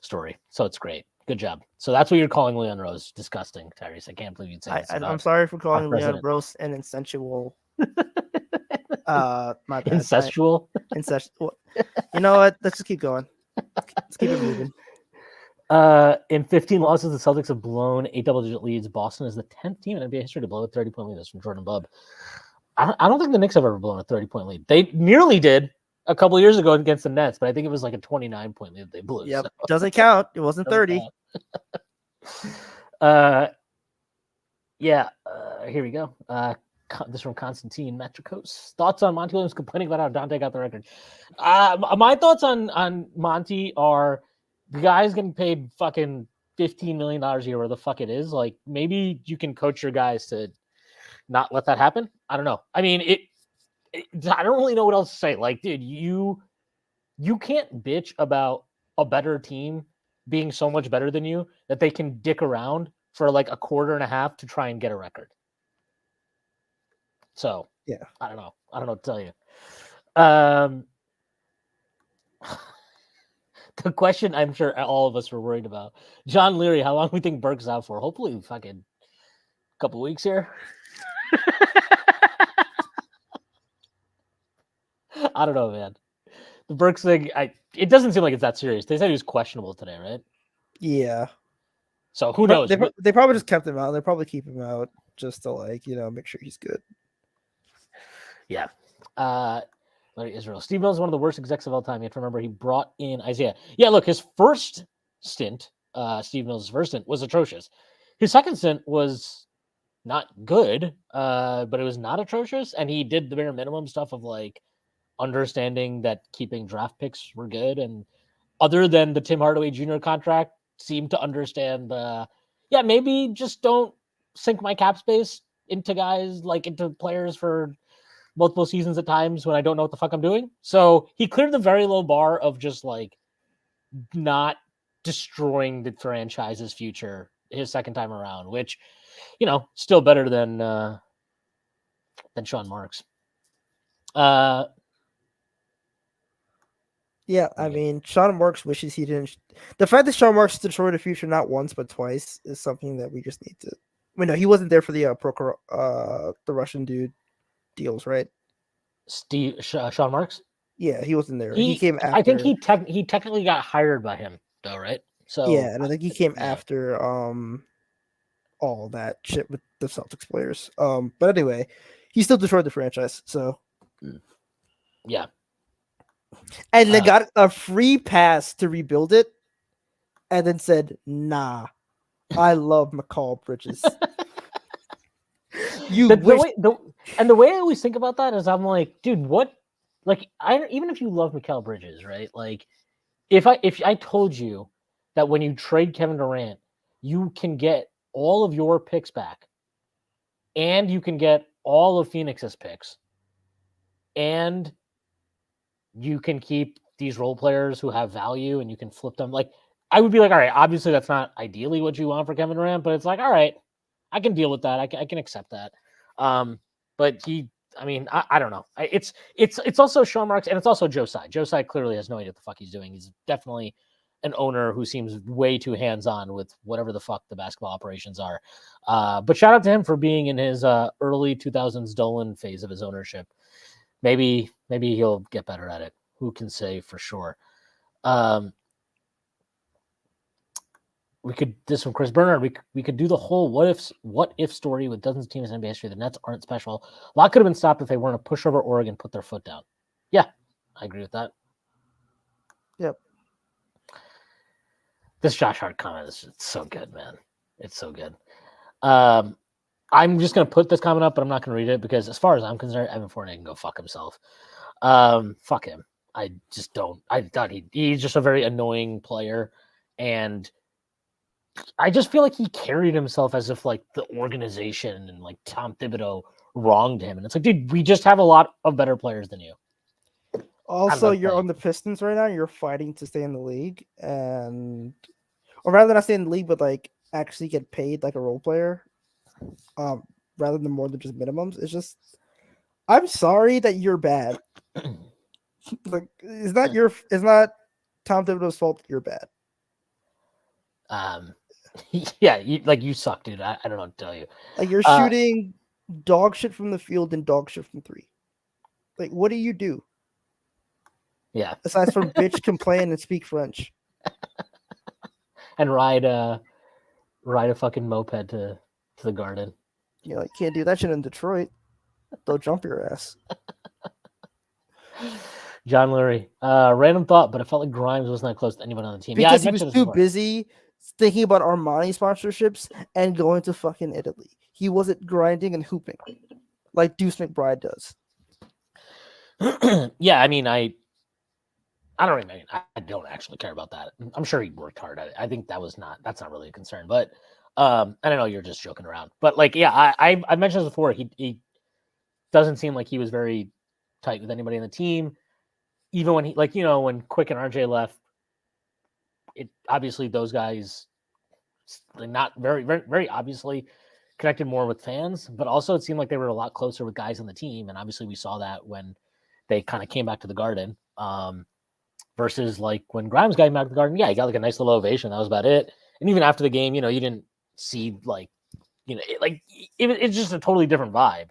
story. So it's great. Good job. So that's what you're calling Leon Rose. Disgusting, Tyrese. I can't believe you'd say this. I'm sorry for calling Leon president. Rose an insensual. My bad. Incestual. Incestual. You know what? Let's just keep going. Let's keep it moving. In 15 losses, the Celtics have blown 8 double-digit leads. Boston is the 10th team in NBA history to blow a 30-point lead. That's from Jordan Bubb. I don't think the Knicks have ever blown a 30-point lead. They nearly did a couple years ago against the Nets, but I think it was like a 29-point lead that they blew. Yep, so. doesn't count. It wasn't 30. Yeah. Here we go. This is from Constantine Metricos. Thoughts on Monty Williams complaining about how Dante got the record? My thoughts on Monty are the guy's getting paid fucking $15 million a year, where the fuck it is. Like, maybe you can coach your guys to not let that happen. I don't know. I mean, I don't really know what else to say. Like, dude, you can't bitch about a better team being so much better than you that they can dick around for like a quarter and a half to try and get a record. So yeah, I don't know what to tell you. The question I'm sure all of us were worried about. John Leary, how long do we think Burke's out for? Hopefully fucking a couple weeks here. I don't know, man. The Burks thing, it doesn't seem like it's that serious. They said he was questionable today, right? Yeah. So who knows? They probably just kept him out. They probably keep him out just to make sure he's good. Yeah. Larry Israel. Steve Mills is one of the worst execs of all time. You have to remember he brought in Isaiah. Yeah, look, his first stint, Steve Mills' first stint was atrocious. His second stint was not good, but it was not atrocious. And he did the bare minimum stuff of like understanding that keeping draft picks were good. And other than the Tim Hardaway Jr. contract, seemed to understand maybe just don't sink my cap space into guys, like into players for multiple seasons at times when I don't know what the fuck I'm doing. So he cleared the very low bar of just like not destroying the franchise's future his second time around, which, still better than Sean Marks. Yeah, I mean, Sean Marks wishes he didn't. The fact that Sean Marks destroyed the future not once but twice is something that we just need to. No, he wasn't there for the the Russian dude deals, right? Sean Marks. Yeah, he wasn't there. He came after. I think he technically got hired by him, though, right? So yeah, and I think he came after all that shit with the Celtics players. But anyway, he still destroyed the franchise. So yeah. And they got a free pass to rebuild it, and then said, "Nah, I love McCall Bridges." The way I always think about that is I'm like, dude, what? Like, even if you love Mikal Bridges, right? Like, if I told you that when you trade Kevin Durant, you can get all of your picks back, and you can get all of Phoenix's picks, and you can keep these role players who have value, and you can flip them. Like, I would be like, all right, obviously that's not ideally what you want for Kevin Durant, but it's like, all right, I can deal with that. I can accept that. But I don't know. It's also Sean Marks, and it's also Joe Tsai. Joe Tsai clearly has no idea what the fuck he's doing. He's definitely an owner who seems way too hands-on with whatever the fuck the basketball operations are. But shout out to him for being in his early 2000s Dolan phase of his ownership. Maybe he'll get better at it. Who can say for sure? We could this from Chris Bernard. We could do the whole what if story with dozens of teams in NBA history. The Nets aren't special. A lot could have been stopped if they weren't a pushover Oregon, put their foot down. Yeah, I agree with that. Yep. This Josh Hart comment is so good, man. It's so good. I'm just gonna put this comment up, but I'm not gonna read it because, as far as I'm concerned, Evan Fournier can go fuck himself. Fuck him. I just don't. I thought he's just a very annoying player, and I just feel like he carried himself as if like the organization and like Tom Thibodeau wronged him. And it's like, dude, we just have a lot of better players than you. Also, you're on the Pistons right now. You're fighting to stay in the league, or rather than not stay in the league, but like actually get paid like a role player, rather than more than just minimums. It's just, I'm sorry that you're bad. Like, it's not Tom Thibodeau's fault that you're bad. Yeah, you suck, dude. I don't know what to tell you. Like, you're shooting dog shit from the field and dog shit from three. Like, what do you do? Yeah. Aside from bitch, complain, and speak French. And ride a fucking moped to the Garden. You know, you can't do that shit in Detroit. They'll jump your ass. John Lurie. Random thought, but it felt like Grimes wasn't that close to anyone on the team. Because he was too busy thinking about Armani sponsorships and going to fucking Italy. He wasn't grinding and hooping like Deuce McBride does. Yeah, I mean, I don't actually care about that. I'm sure he worked hard at it. I think that's not really a concern. But I don't know, you're just joking around. But like, yeah, I mentioned this before. He doesn't seem like he was very tight with anybody on the team. Even when when Quick and RJ left, it obviously those guys not very, very, very obviously connected more with fans, but also it seemed like they were a lot closer with guys on the team. And obviously we saw that when they kind of came back to the Garden, versus like when Grimes got back to the Garden. Yeah, he got like a nice little ovation. That was about it. And even after the game, you didn't see it's just a totally different vibe.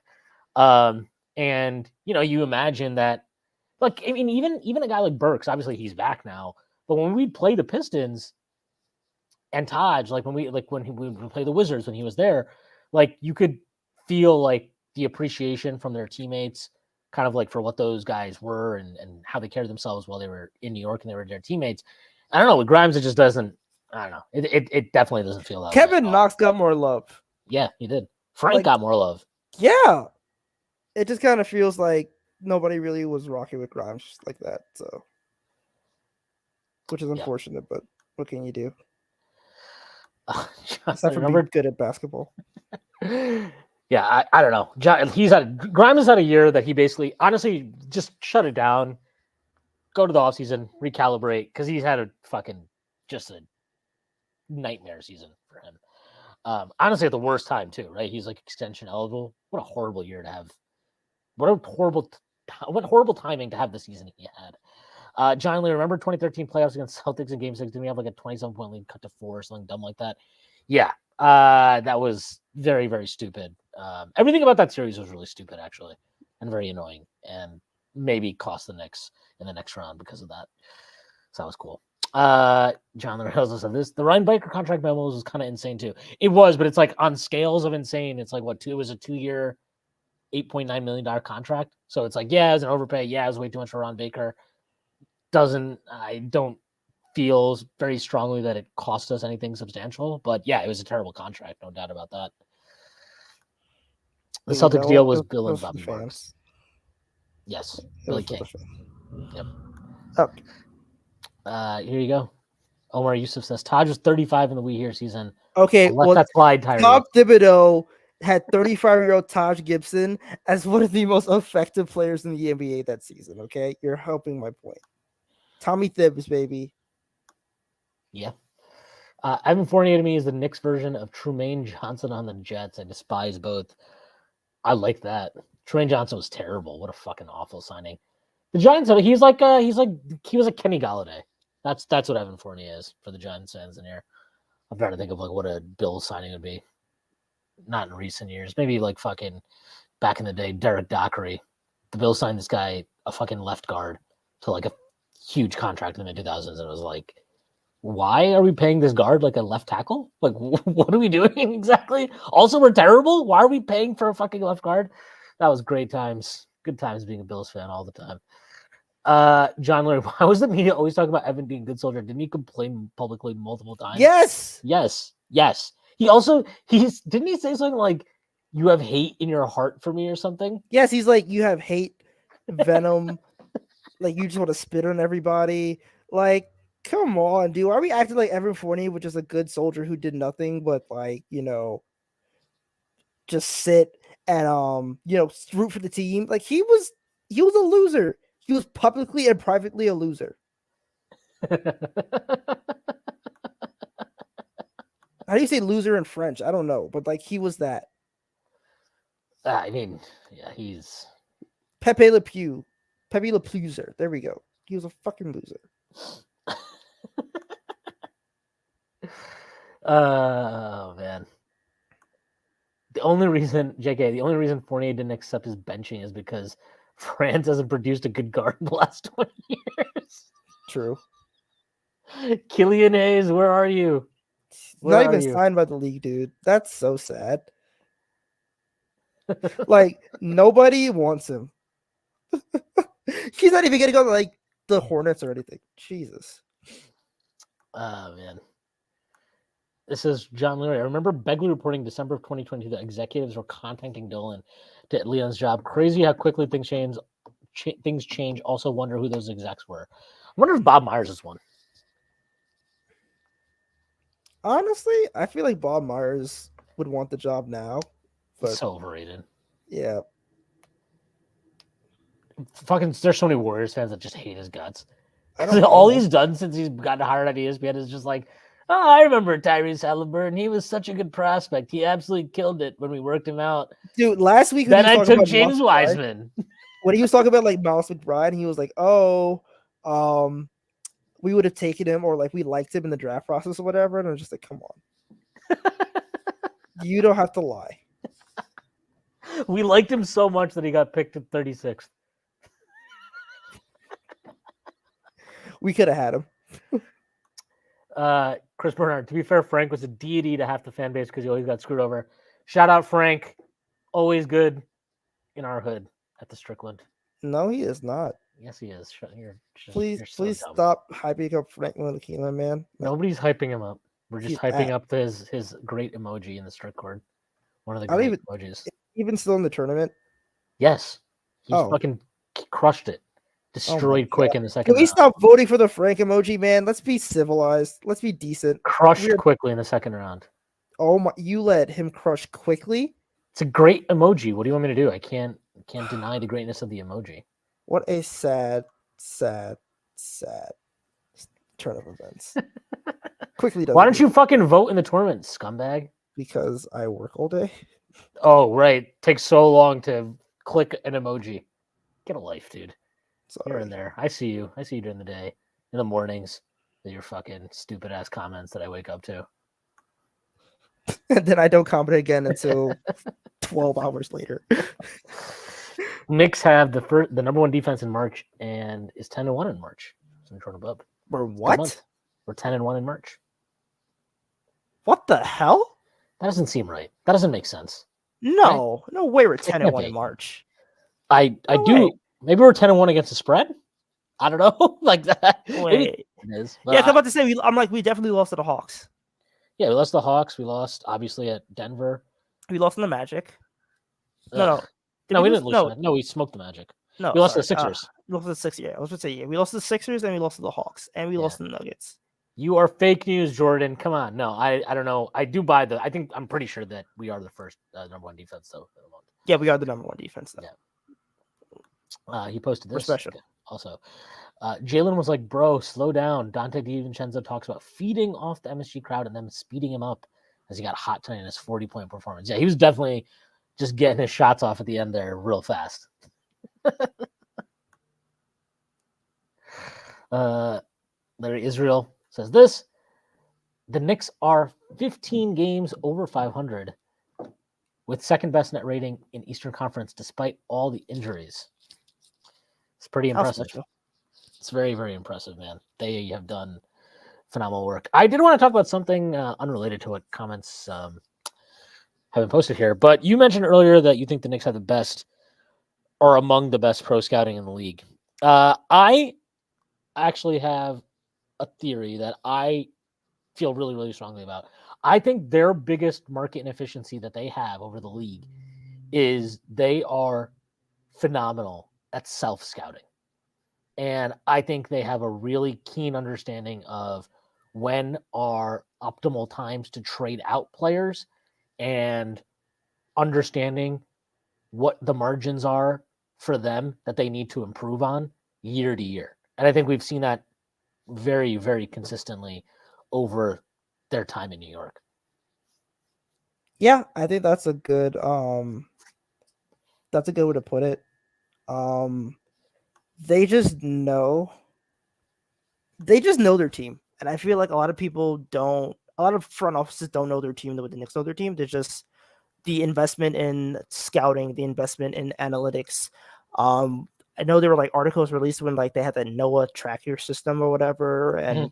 And you imagine that, like, I mean, even a guy like Burks, obviously he's back now, but when we play the Pistons and Taj, like when we play the Wizards when he was there, like you could feel like the appreciation from their teammates, kind of like for what those guys were and how they carried themselves while they were in New York and they were their teammates. I don't know, with Grimes, it just doesn't. I don't know. It definitely doesn't feel that. Kevin Knox got more love. Yeah, he did. Frank got more love. Yeah, it just kind of feels like nobody really was rocking with Grimes like that. So, which is unfortunate, but what can you do? Aside from being good at basketball. Yeah, I don't know. Grimes has had a year that he basically, honestly, just shut it down, go to the offseason, recalibrate, because he's had a fucking just a nightmare season for him. Honestly, at the worst time too, right? He's like extension eligible. What a horrible year to have. What horrible timing to have the season he had. John Lee, remember 2013 playoffs against Celtics in Game 6? Didn't we have like a 27-point lead cut to 4 or something dumb like that? Yeah, that was very, very stupid. Everything about that series was really stupid, actually, and very annoying, and maybe cost the Knicks in the next round because of that. So that was cool. John Lorenzo said this. The Ryan Baker contract memos was kind of insane too. It was, but it's like on scales of insane. It's like it was a 2-year, $8.9 million contract. So it's like, yeah, it was an overpay. Yeah, it was way too much for Ron Baker. I don't feel very strongly that it cost us anything substantial. But yeah, it was a terrible contract, no doubt about that. The Celtics deal was Bill and Bobby Marks. Yes, Billy King. Yep. Okay. Here you go. Omar Yusuf says Taj was 35 in the We Here season. Okay, Let that slide, Tyree. Tom Thibodeau had 35-year-old Taj Gibson as one of the most effective players in the NBA that season. Okay, you're helping my point. Tommy Thibs, baby. Yeah. Evan Fournier to me is the Knicks version of Trumaine Johnson on the Jets. I despise both. I like that. Trumaine Johnson was terrible. What a fucking awful signing. The Giants, he was a Kenny Galladay. That's what Evan Fournier is for the Giants fans in here. I'm trying to think of like what a Bills signing would be. Not in recent years. Maybe like fucking back in the day, Derek Dockery. The Bills signed this guy, a fucking left guard, to like a huge contract in the mid-2000s, and it was like, why are we paying this guard like a left tackle? Like, what are we doing exactly? Also, we're terrible. Why are we paying for a fucking left guard? That was great times. Good times being a Bills fan all the time. John Larry, why was the media always talking about Evan being a good soldier? Didn't he complain publicly multiple times? Yes. He also didn't he say something like, "You have hate in your heart for me" or something? Yes, he's like, you have hate, venom, like you just want to spit on everybody. Like, come on, dude. Why are we acting like Evan Fournier, which is a good soldier who did nothing but like, just sit and root for the team? Like he was a loser. He was publicly and privately a loser. How do you say loser in French? I don't know, but like he was that. I mean, yeah, he's Pepe Le Pew. Pepe Le Pluser. There we go. He was a fucking loser. Oh man. The only reason Fournier didn't accept his benching is because France hasn't produced a good guard in the last 20 years. True. Killian Hayes, where are you? Not even signed by the league, dude. That's so sad. Like, nobody wants him. He's not even going to go to, like, the Hornets or anything. Jesus. Oh, man. This is John Leary. I remember Begley reporting December of 2022 that executives were contacting Dolan to get Leon's job. Crazy how quickly things change. Also wonder who those execs were. I wonder if Bob Myers is one. Honestly, I feel like Bob Myers would want the job now. But so overrated. Yeah. Fucking, there's so many Warriors fans that just hate his guts. All he's done since he's gotten hired at ESPN is just like, oh, I remember Tyrese Halliburton. He was such a good prospect. He absolutely killed it when we worked him out. Dude, last week then I took James Wiseman. When he was talking about like Miles McBride, he was like, "Oh, we would have taken him, or like we liked him in the draft process or whatever." And I was just like, "Come on, you don't have to lie." We liked him so much that he got picked at 36th. We could have had him. Chris Bernard, to be fair, Frank was a deity to half the fan base because he always got screwed over. Shout out Frank. Always good in our hood at the Strickland. No, he is not. Yes, he is. Please stop hyping up Frank Ntilikina, man. Nobody's hyping him up. We're just hyping up his great emoji in the Strickland. One of the great emojis. Even still in the tournament? Yes. He fucking crushed it. Destroyed quick in the second round. Can we stop voting for the Frank emoji, man? Let's be civilized. Let's be decent. Crushed quickly in the second round. Oh my! You let him crush quickly? It's a great emoji. What do you want me to do? I can't deny the greatness of the emoji. What a sad turn of events. Quickly does. Why don't you fucking vote in the tournament, scumbag? Because I work all day. Oh, right. Takes so long to click an emoji. Get a life, dude. Sorry. You're in there. I see you. I see you during the day, in the mornings, with your fucking stupid ass comments that I wake up to. And then I don't comment again until 12 hours later. Knicks have the number one defense in March and is 10-1 in March. So I'm above. We're what? We're 10-1 in March. What the hell? That doesn't seem right. That doesn't make sense. No, no way we're 10-1 in March. I do. Maybe we're 10-1 against the spread. I don't know, like that. Maybe Wait. it is. But Yeah, 'cause I'm about to say we definitely lost to the Hawks. yeah, we lost the Hawks. We lost obviously at Denver. We lost in the Magic. No, Ugh. no. Did No, we we lose? didn't lose. No, we smoked the Magic. No, We lost to the sorry. Sixers. We lost to the Sixers. Yeah, I was going to say, yeah. We lost to the Sixers and we lost to the Hawks and we Yeah. lost to the Nuggets. You are fake news, Jordan. Come on. No, I don't know. I do buy I'm pretty sure that we are the first number one defense though. Yeah, we are the number one defense though. Yeah. He posted We're this special. also. Jalen was like, "Bro, slow down." Dante DiVincenzo talks about feeding off the MSG crowd and then speeding him up as he got hot tonight in his 40-point performance. Yeah, he was definitely just getting his shots off at the end there real fast. Larry Israel says this: the Knicks are 15 games over 500 with second best net rating in Eastern Conference despite all the injuries. It's pretty impressive. It's very, very impressive, man. They have done phenomenal work. I did want to talk about something unrelated to what comments have been posted here, but you mentioned earlier that you think the Knicks have the best or among the best pro scouting in the league. I actually have a theory that I feel really, really strongly about. I think their biggest market inefficiency that they have over the league is they are phenomenal at self-scouting. And I think they have a really keen understanding of when are optimal times to trade out players and understanding what the margins are for them that they need to improve on year to year. And I think we've seen that very, very consistently over their time in New York. Yeah, I think that's a good way to put it. They just know their team. And I feel like a lot of front offices don't know their team the way the Knicks know their team. There's just the investment in scouting, the investment in analytics. I know there were like articles released when like they had the NOAA tracker system or whatever, and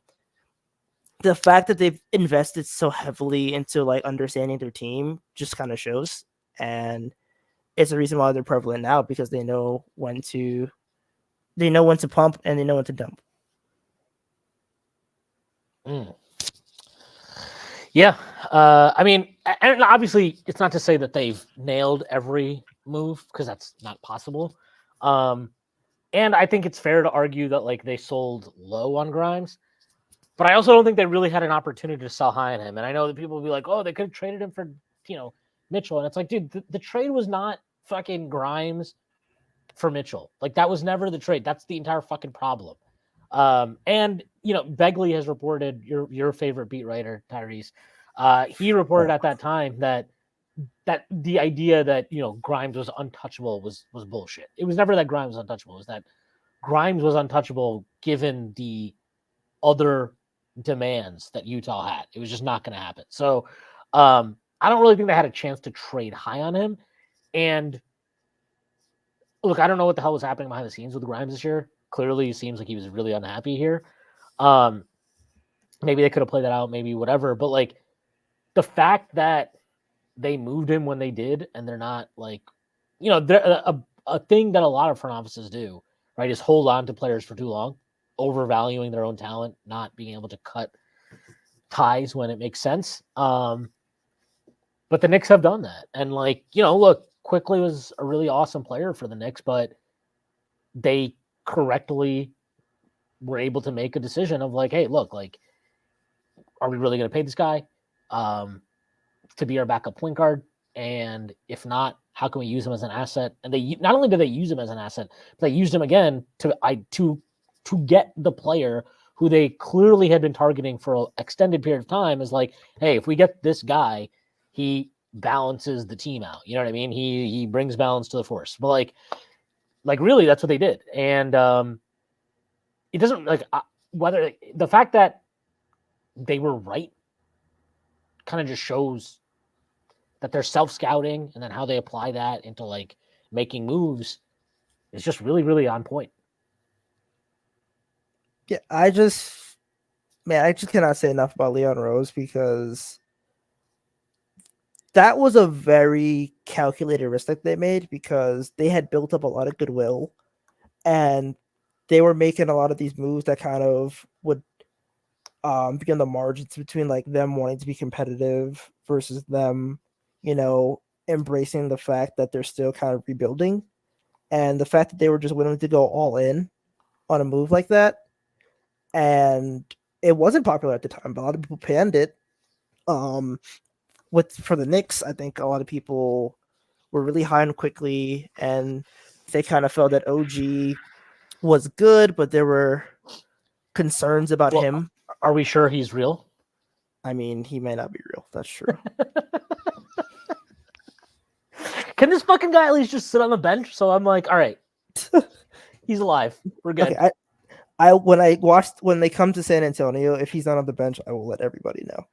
the fact that they've invested so heavily into like understanding their team just kind of shows, and it's the reason why they're prevalent now because they know when to pump and they know when to dump. Yeah. I mean, and obviously it's not to say that they've nailed every move because that's not possible. And I think it's fair to argue that like they sold low on Grimes, but I also don't think they really had an opportunity to sell high on him. And I know that people will be like, oh, they could have traded him for, Mitchell. And it's like, dude, the trade was not fucking Grimes for Mitchell. Like that was never the trade. That's the entire fucking problem. And Begley has reported, your favorite beat writer, Tyrese. He reported at that time that the idea that Grimes was untouchable was bullshit. It was never that Grimes was untouchable. It was that Grimes was untouchable given the other demands that Utah had. It was just not going to happen. So I don't really think they had a chance to trade high on him. And look, I don't know what the hell was happening behind the scenes with Grimes this year. Clearly, it seems like he was really unhappy here. Maybe they could have played that out, maybe whatever. But like the fact that they moved him when they did, and they're not like, a thing that a lot of front offices do, right, is hold on to players for too long, overvaluing their own talent, not being able to cut ties when it makes sense. But the Knicks have done that. And like, look, Quickly was a really awesome player for the Knicks, but they correctly were able to make a decision of like, hey, look, like, are we really going to pay this guy to be our backup point guard? And if not, how can we use him as an asset? And they not only did they use him as an asset, but they used him again to get the player who they clearly had been targeting for an extended period of time is like, hey, if we get this guy, he balances the team out. You know what I mean? He brings balance to the force. But like really, that's what they did. And it doesn't like whether the fact that they were right kind of just shows that they're self-scouting and then how they apply that into like making moves is just really, really on point. Yeah, I just cannot say enough about Leon Rose because that was a very calculated risk that they made because they had built up a lot of goodwill, and they were making a lot of these moves that kind of would be on the margins between like them wanting to be competitive versus them, embracing the fact that they're still kind of rebuilding. And the fact that they were just willing to go all in on a move like that. And it wasn't popular at the time, but a lot of people panned it. For the Knicks, I think a lot of people were really high on quickly, and they kind of felt that OG was good, but there were concerns about him. Are we sure he's real? I mean, he may not be real. That's true. Can this fucking guy at least just sit on the bench? So I'm like, all right, he's alive. We're good. Okay, when they come to San Antonio, if he's not on the bench, I will let everybody know.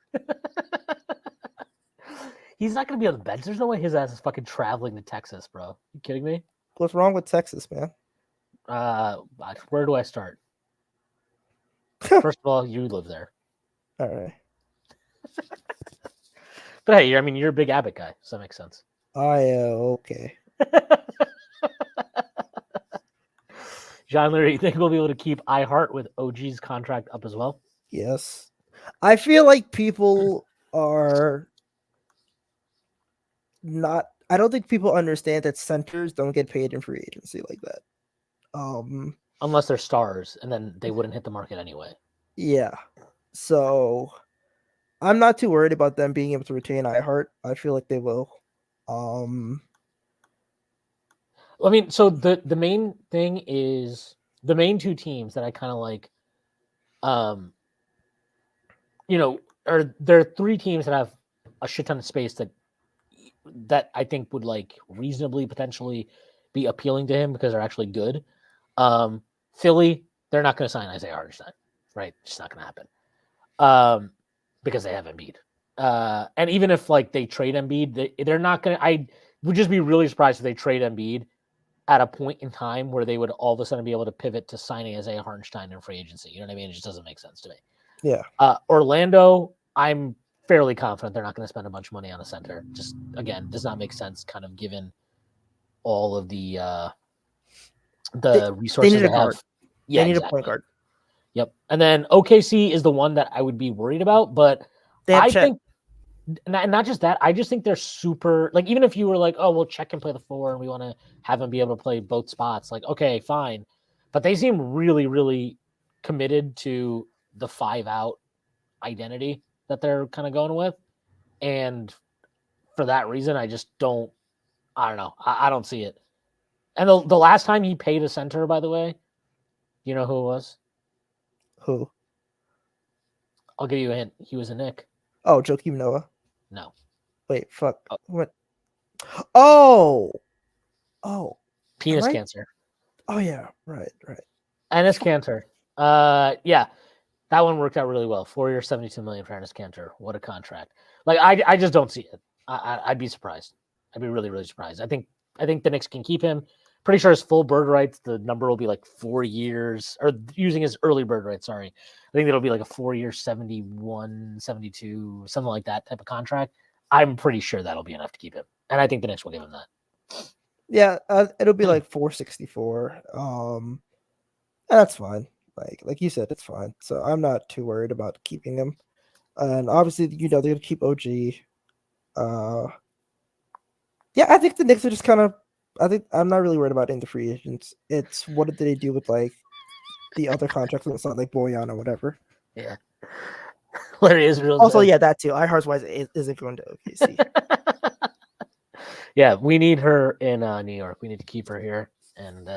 He's not going to be on the bench. There's no way his ass is fucking traveling to Texas, bro. You kidding me? What's wrong with Texas, man? Where do I start? First of all, you live there. All right. But hey, you're a big Abbott guy, so that makes sense. Okay. John Leary, you think we'll be able to keep iHeart with OG's contract up as well? Yes. I feel like people are not. I don't think people understand that centers don't get paid in free agency like that. Unless they're stars, and then they wouldn't hit the market anyway. Yeah. So I'm not too worried about them being able to retain iHeart. I feel like they will. I mean, so the main thing is the main two teams that I kind of like, are there are three teams that have a shit ton of space that I think would like reasonably potentially be appealing to him because they're actually good. Philly, they're not going to sign Isaiah Hartenstein, right? It's not going to happen because they have Embiid. And even if like they trade Embiid, they're not going to. I would just be really surprised if they trade Embiid at a point in time where they would all of a sudden be able to pivot to signing Isaiah Hartenstein in free agency. You know what I mean? It just doesn't make sense to me. Yeah. Orlando, I'm fairly confident they're not going to spend a bunch of money on a center. Just again, does not make sense, kind of given all of the resources they need a have. guard. Yeah, they need exactly. a point guard. Yep. And then OKC is the one that I would be worried about, but I think not just that. I just think they're super, like, even if you were like, oh, we'll check and play the 4 and we want to have him be able to play both spots, like, okay, fine. But they seem really, really committed to the 5-out identity that they're kind of going with. And for that reason, I just don't, I don't know. I don't see it. And the last time he paid a center, by the way, you know who it was? Who? I'll give you a hint. He was a Knick. Oh, Joakim Noah. No. Wait, fuck. What? Oh. Penis cancer. Oh yeah, right. Ernest Cantor. Yeah. That one worked out really well. 4 years, $72 million for Ernest Cantor. What a contract. Like, I just don't see it. I'd be surprised. I'd be really, really surprised. I think the Knicks can keep him. Pretty sure his full bird rights, the number will be like 4 years, or using his early bird rights, sorry. I think it'll be like a 4-year, 71, 72, something like that type of contract. I'm pretty sure that'll be enough to keep him. And I think the Knicks will give him that. Yeah, it'll be like 464. And that's fine. Like you said, it's fine. So I'm not too worried about keeping him. And obviously, they're gonna keep OG. Yeah, I think the Knicks are just kind of. I think I'm not really worried about in the free agents. It's what did they do with like the other contracts? It's not like Boyan or whatever. Yeah. Larry Israel. Also, yeah, that too. iHeart's wise isn't going to OKC. Yeah, we need her in New York. We need to keep her here. And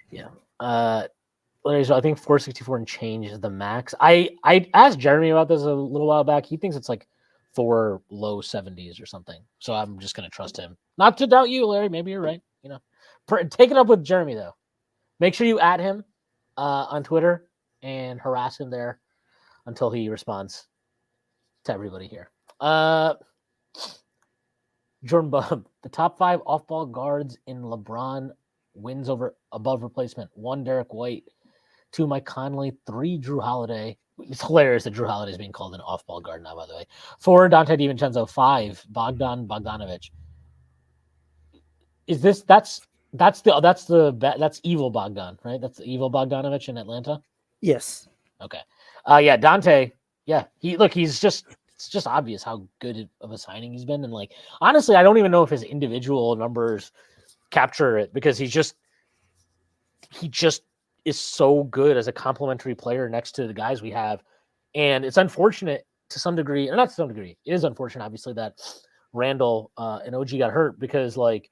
yeah. Larry Israel, I think 464 and change is the max. I asked Jeremy about this a little while back. He thinks it's like 4 low 70s or something. So I'm just going to trust him. Not to doubt you, Larry. Maybe you're right. Take it up with Jeremy, though. Make sure you add him on Twitter and harass him there until he responds to everybody here. Jordan Bub, the top 5 off-ball guards in LeBron wins above replacement. 1, Derek White. 2, Mike Conley. 3, Drew Holiday. It's hilarious that Drew Holiday is being called an off-ball guard now, by the way. 4, Dante DiVincenzo. 5, Bogdan Bogdanovic. That's That's evil Bogdan, right? That's the evil Bogdanovich in Atlanta. Yes. Okay. Yeah, Dante. Yeah, he's just it's just obvious how good of a signing he's been, and like honestly, I don't even know if his individual numbers capture it because he just is so good as a complementary player next to the guys we have, and it's unfortunate to some degree, or not to some degree, it is unfortunate obviously that Randall and OG got hurt because like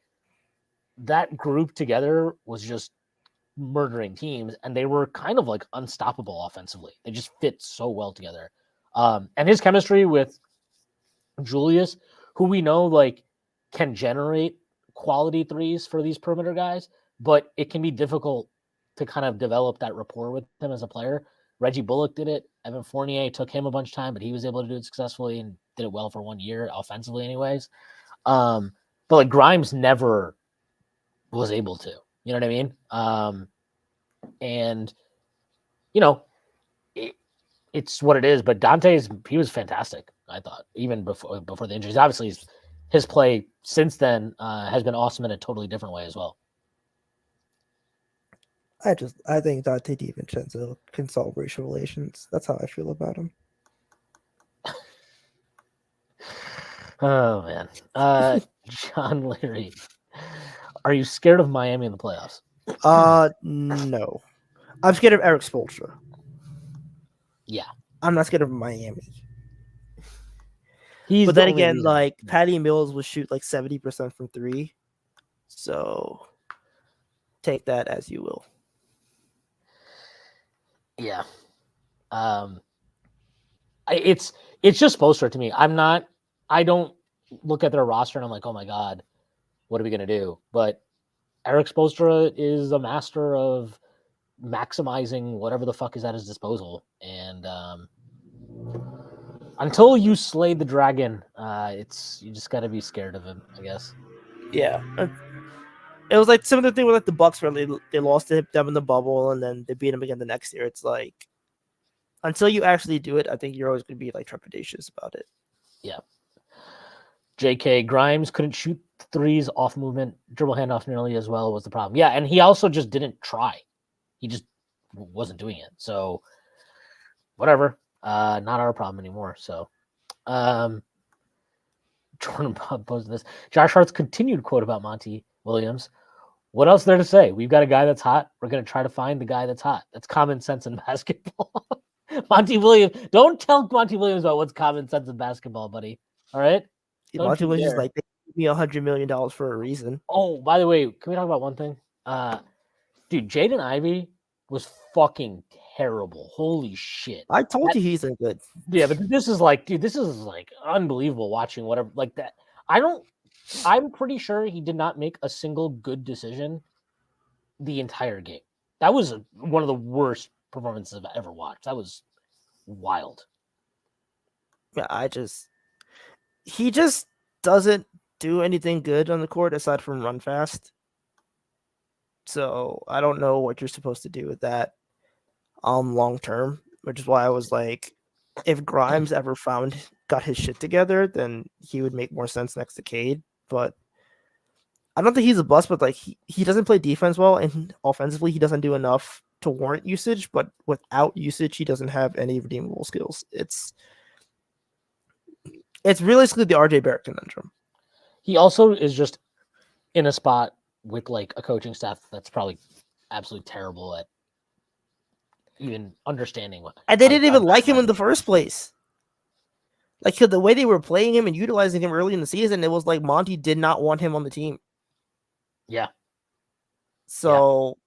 that group together was just murdering teams, and they were kind of like unstoppable offensively. They just fit so well together. And his chemistry with Julius, who we know like can generate quality threes for these perimeter guys, but it can be difficult to kind of develop that rapport with him as a player. Reggie Bullock did it. Evan Fournier took him a bunch of time, but he was able to do it successfully and did it well for 1 year offensively, anyways. But like Grimes never was able to. You know what I mean? And you know, it's what it is. But he was fantastic. I thought even before the injuries. Obviously, his play since then has been awesome in a totally different way as well. I think Dante DiVincenzo can solve racial relations. That's how I feel about him. Oh man, John Leary, are you scared of Miami in the playoffs? No, I'm scared of Eric Spoelstra. Yeah, I'm not scared of Miami. He's but the then only again, reason. like Patty Mills will shoot like 70% from three, so take that as you will. Yeah, it's just Spoelstra to me. I don't look at their roster and I'm like, oh my god, what are we gonna do? But Eric Spoelstra is a master of maximizing whatever the fuck is at his disposal, and until you slay the dragon, you just got to be scared of him, I guess. Yeah, it was like similar thing with like the Bucks where they lost to them in the bubble and then they beat them again the next year. It's like until you actually do it, I think you're always going to be like trepidatious about it. Yeah. J.K. Grimes couldn't shoot threes off movement, dribble handoff nearly as well was the problem. Yeah, and he also just didn't try. He just wasn't doing it. So whatever. Not our problem anymore. So Jordan Bob posted this. Josh Hart's continued quote about Monty Williams. What else there to say? We've got a guy that's hot. We're going to try to find the guy that's hot. That's common sense in basketball. Monty Williams. Don't tell Monty Williams about what's common sense in basketball, buddy. All right? Monty Williams is like, they gave me $100 million for a reason. Oh, by the way, can we talk about one thing? Dude, Jaden Ivey was fucking terrible. Holy shit. I told you he's a good. Yeah, but this is like unbelievable watching whatever like that. I'm pretty sure he did not make a single good decision the entire game. That was one of the worst performances I've ever watched. That was wild. Yeah, he just doesn't do anything good on the court aside from run fast. So I don't know what you're supposed to do with that long term, which is why I was like, if Grimes ever got his shit together, then he would make more sense next to Cade. But I don't think he's a bust, but like he doesn't play defense well, and offensively he doesn't do enough to warrant usage. But without usage, he doesn't have any redeemable skills. It's realistically the RJ Barrett conundrum. He also is just in a spot with like a coaching staff that's probably absolutely terrible at even understanding what. And they didn't even like him in the first place. Like the way they were playing him and utilizing him early in the season, it was like Monty did not want him on the team. Yeah. So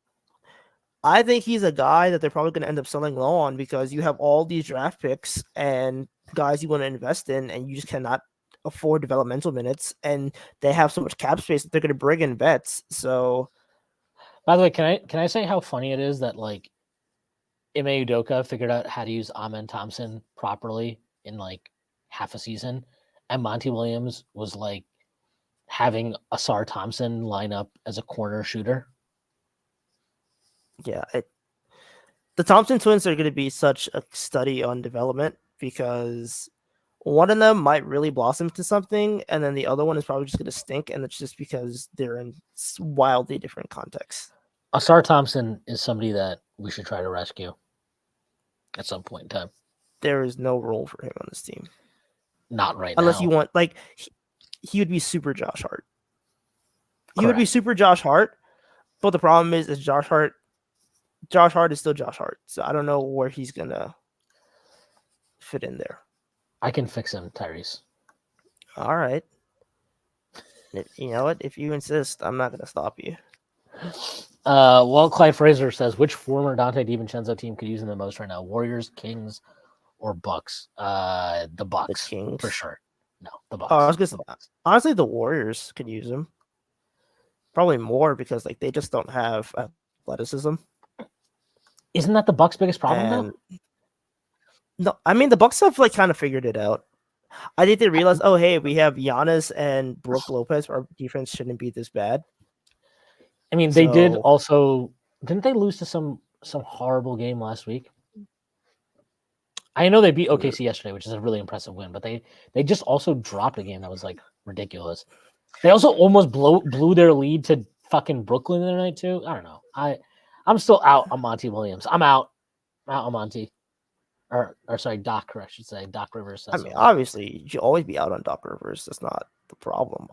I think he's a guy that they're probably going to end up selling low on because you have all these draft picks and guys you want to invest in, and you just cannot afford developmental minutes, and they have so much cap space that they're going to bring in vets. So, by the way, can I say how funny it is that like Ime Udoka figured out how to use Amen Thompson properly in like half a season, and Monty Williams was like having Asar Thompson line up as a corner shooter. Yeah, the Thompson twins are going to be such a study on development because one of them might really blossom to something, and then the other one is probably just going to stink, and it's just because they're in wildly different contexts. Asar Thompson is somebody that we should try to rescue at some point in time. There is no role for him on this team. Not right Unless now. you want, like, he would be super Josh Hart. He Correct. would be super Josh Hart, but the problem is Josh Hart is still Josh Hart, so I don't know where he's going to fit in there. I can fix him, Tyrese. All right. You know what? If you insist, I'm not going to stop you. Well, Clyde Fraser says, which former Dante DiVincenzo team could use him the most right now? Warriors, Kings, or Bucks? The Bucks, The Kings. for sure. No, the Bucks. Oh, I was gonna say, honestly, the Warriors could use him. Probably more because like they just don't have athleticism. Isn't that the Bucks' biggest problem though? No, I mean the Bucks have like kind of figured it out. I think they realized, oh hey, we have Giannis and Brook Lopez. Our defense shouldn't be this bad. I mean, they did also. Didn't they lose to some horrible game last week? I know they beat OKC yesterday, which is a really impressive win, but they just also dropped a game that was like ridiculous. They also almost blew their lead to fucking Brooklyn the other night too. I don't know. I'm still out on Monty Williams. I'm out on Monty. Or sorry, Doc, I should say. Doc Rivers. I mean, obviously, you should always be out on Doc Rivers. That's not the problem.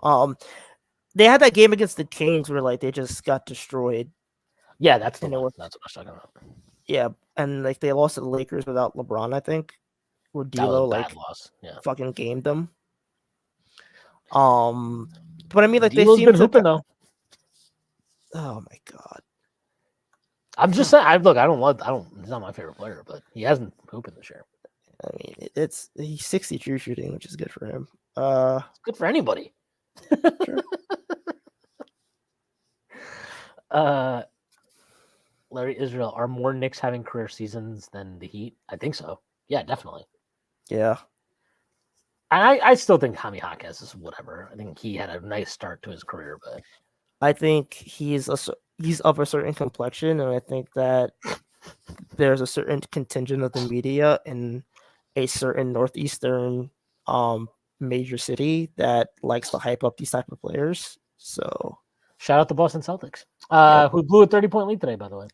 They had that game against the Kings where like they just got destroyed. Yeah, that's the one. That's what I was talking about. Yeah, and like they lost to the Lakers without LeBron, I think. Where D'Lo like fucking gamed them. But I mean, like D'Lo's been hooping though. Oh my god. I'm just saying. He's not my favorite player, but he hasn't hooping this year. I mean, he's 60 true shooting, which is good for him. It's good for anybody. Sure. Larry Israel, are more Knicks having career seasons than the Heat? I think so. Yeah, definitely. Yeah. I still think Jaime Jaquez is whatever. I think he had a nice start to his career, but I think he's of a certain complexion, and I think that there's a certain contingent of the media in a certain northeastern major city that likes to hype up these type of players. So shout out the Boston Celtics, who blew a 30-point lead today, by the way.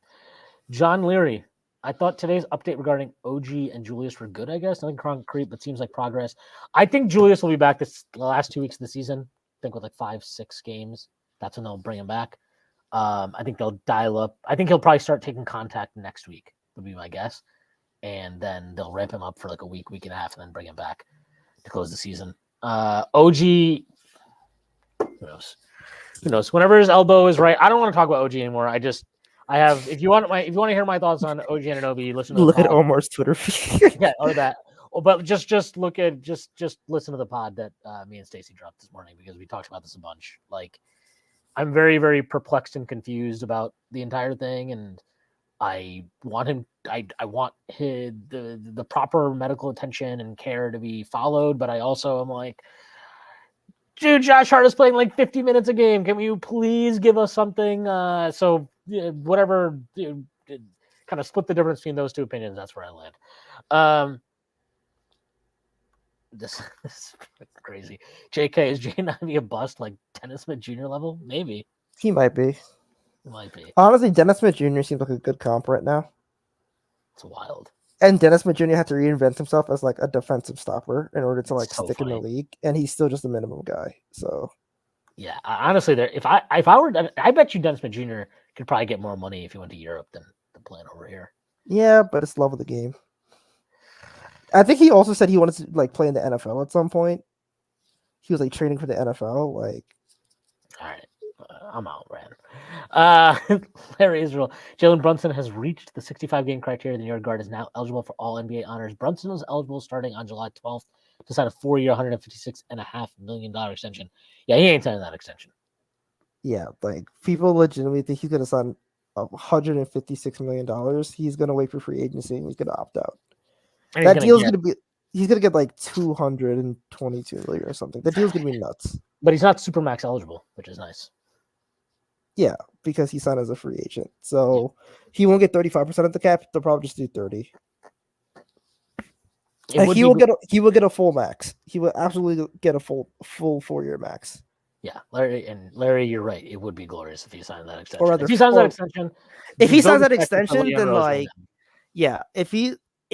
John Leary, I thought today's update regarding OG and Julius were good, I guess. Nothing concrete, but seems like progress. I think Julius will be back the last 2 weeks of the season. I think with like 5-6 games. That's when they'll bring him back. I think they'll dial up. I think he'll probably start taking contact next week, would be my guess. And then they'll ramp him up for like a week and a half, and then bring him back to close the season. OG, who knows? Who knows? Whenever his elbow is right, I don't want to talk about OG anymore. I have. If you want to hear my thoughts on OG Anunoby, look at Omar's Twitter feed. Yeah, or that. But just listen to the pod that me and Stacey dropped this morning because we talked about this a bunch. Like, I'm very, very perplexed and confused about the entire thing, and I want him. I want the proper medical attention and care to be followed, but I also am like, dude, Josh Hart is playing like 50 minutes a game. Can you please give us something? Whatever, kind of split the difference between those two opinions. That's where I land. This is crazy. JK, is Jay Ivey a bust like Dennis Smith Jr. level? Maybe. He might be. He might be. Honestly, Dennis Smith Jr. seems like a good comp right now. It's wild. And Dennis Smith Jr. had to reinvent himself as like a defensive stopper in order to like so stick funny. in the league, and he's still just a minimum guy. So, yeah, honestly, if I were, I bet you Dennis Smith Jr. could probably get more money if he went to Europe than playing over here. Yeah, but it's love of the game. I think he also said he wanted to like play in the NFL at some point. He was like training for the NFL. Like, all right, I'm out, man. Larry Israel, Jalen Brunson has reached the 65-game criteria. The New York guard is now eligible for all NBA honors. Brunson was eligible starting on July 12th to sign a 4-year, $156.5 million extension. Yeah, he ain't signing that extension. Yeah, like people legitimately think he's gonna sign $156 million. He's gonna wait for free agency and he's gonna opt out. And that deal's gonna be. He's gonna get like $222 million or something. That deal's gonna be nuts. But he's not Supermax eligible, which is nice. Yeah, because he signed as a free agent, so he won't get 35% of the cap. They'll probably just do 30. It would he be will get a full max. He will absolutely get a full 4-year max. yeah, Larry, you're right. It would be glorious if he signed that Or extension. rather, If he signs that or extension, if he signs build that expected for extension, then Leon Rose right like, now. yeah, if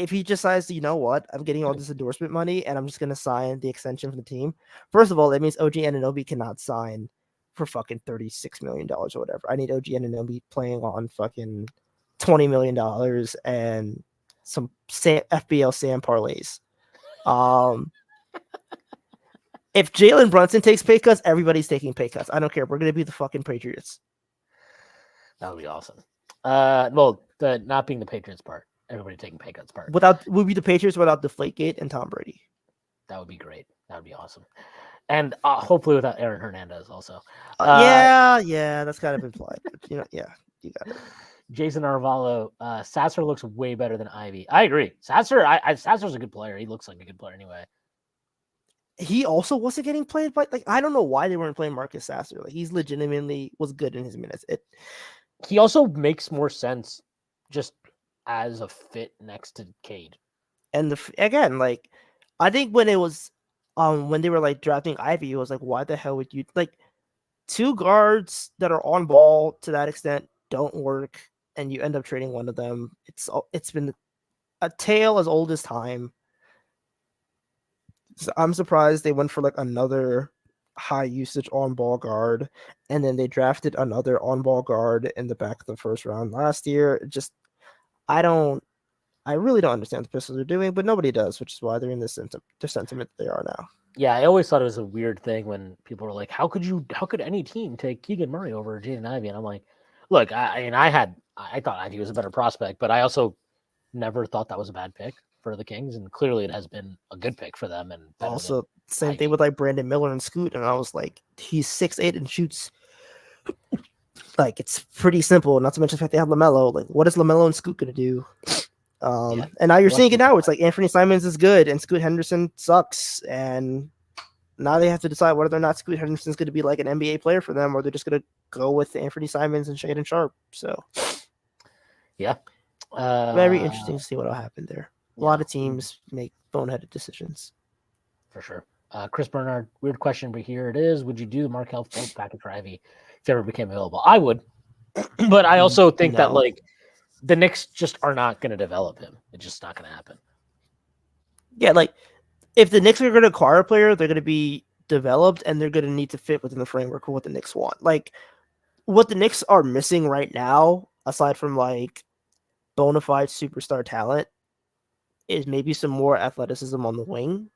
he decides to, you know what, I'm getting all this endorsement money and I'm just gonna sign the extension for the team. First of all, that means OG Anunoby cannot sign for fucking $36 million or whatever. I need OG Anunoby playing on fucking $20 million and some FBL Sam parlays. If Jalen Brunson takes pay cuts, everybody's taking pay cuts. I don't care. We're gonna be the fucking Patriots. That would be awesome. Well, the not being the Patriots part, everybody taking pay cuts part. We'll be the Patriots without Deflategate and Tom Brady. That would be great. That would be awesome. And hopefully without Aaron Hernandez also. Yeah, that's kind of implied. But, yeah, you got it. Jason Arvalo, Sasser looks way better than Ivy. I agree. Sasser's a good player. He looks like a good player anyway. He also wasn't getting played by, like, I don't know why they weren't playing Marcus Sasser. Like, he's legitimately was good in his minutes. He also makes more sense just as a fit next to Cade. And again, like, I think when it was when they were like drafting Ivy, it was like, why the hell would you, like, two guards that are on ball to that extent don't work, and you end up trading one of them. It's been a tale as old as time. So I'm surprised they went for like another high usage on ball guard, and then they drafted another on ball guard in the back of the first round last year. I really don't understand what the Pistons are doing, but nobody does, which is why they're in the sentiment they are now. Yeah, I always thought it was a weird thing when people were like, how could any team take Keegan Murray over Jaden Ivey? And I'm like, look, I thought Ivey was a better prospect, but I also never thought that was a bad pick for the Kings, and clearly it has been a good pick for them. And also, same thing with like Brandon Miller and Scoot, and I was like, he's 6'8" and shoots. Like, it's pretty simple. Not to mention the fact they have LaMelo. Like, what is LaMelo and Scoot gonna do? And now you're seeing it now. It's like Anthony Simons is good and Scoot Henderson sucks, and now they have to decide whether or not Scoot Henderson's going to be like an NBA player for them, or they're just going to go with Anthony Simons and Shaden Sharp. So, yeah, very interesting to see what'll happen there. A lot of teams make boneheaded decisions. For sure. Chris Bernard, weird question, but here it is. Would you do the Markelle Fultz package for Ivy if it ever became available? I would, but I also think that like the Knicks just are not going to develop him. It's just not going to happen. Yeah, like if the Knicks are going to acquire a player, they're going to be developed and they're going to need to fit within the framework of what the Knicks want. Like what the Knicks are missing right now, aside from like bona fide superstar talent, is maybe some more athleticism on the wing.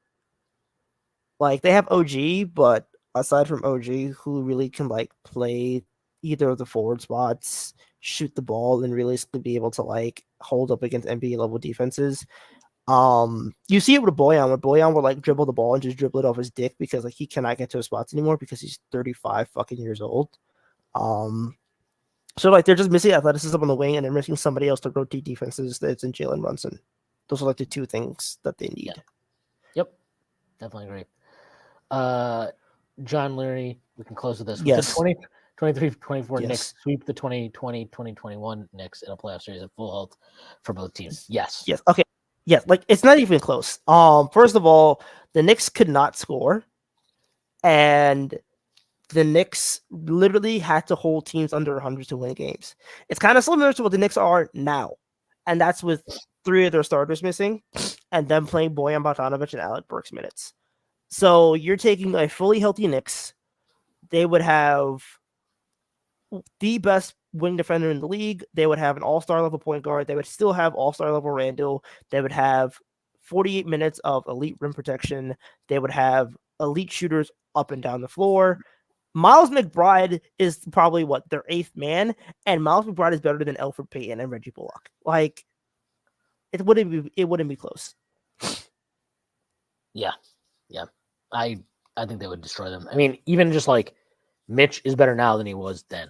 Like they have OG, but aside from OG, who really can like play either of the forward spots, shoot the ball, and realistically be able to like hold up against NBA level defenses. You see it with Boyan, where Boyan will like dribble the ball and just dribble it off his dick because like he cannot get to his spots anymore because he's 35 fucking years old. So like they're just missing athleticism on the wing and they're missing somebody else to rotate defenses that's in Jalen Brunson. Those are like the two things that they need. Yeah. Yep. Definitely agree. John Leary, we can close with this. Yes. The 23-24 Yes. Knicks sweep the 2020-2021 Knicks in a playoff series at full health for both teams. Yes. Yes. Okay. Yeah, like it's not even close. First of all, the Knicks could not score, and the Knicks literally had to hold teams under 100 to win games. It's kind of similar to what the Knicks are now, and that's with 3 of their starters missing, and them playing Bojan Bogdanovic and Alec Burks minutes. So you're taking a fully healthy Knicks. They would have the best wing defender in the league. They would have an all-star level point guard. They would still have all-star level Randall. They would have 48 minutes of elite rim protection. They would have elite shooters up and down the floor. Miles McBride is probably their 8th man, and Miles McBride is better than Elfrid Payton and Reggie Bullock. Like it wouldn't be close. Yeah. I think they would destroy them. I mean, even just like Mitch is better now than he was then,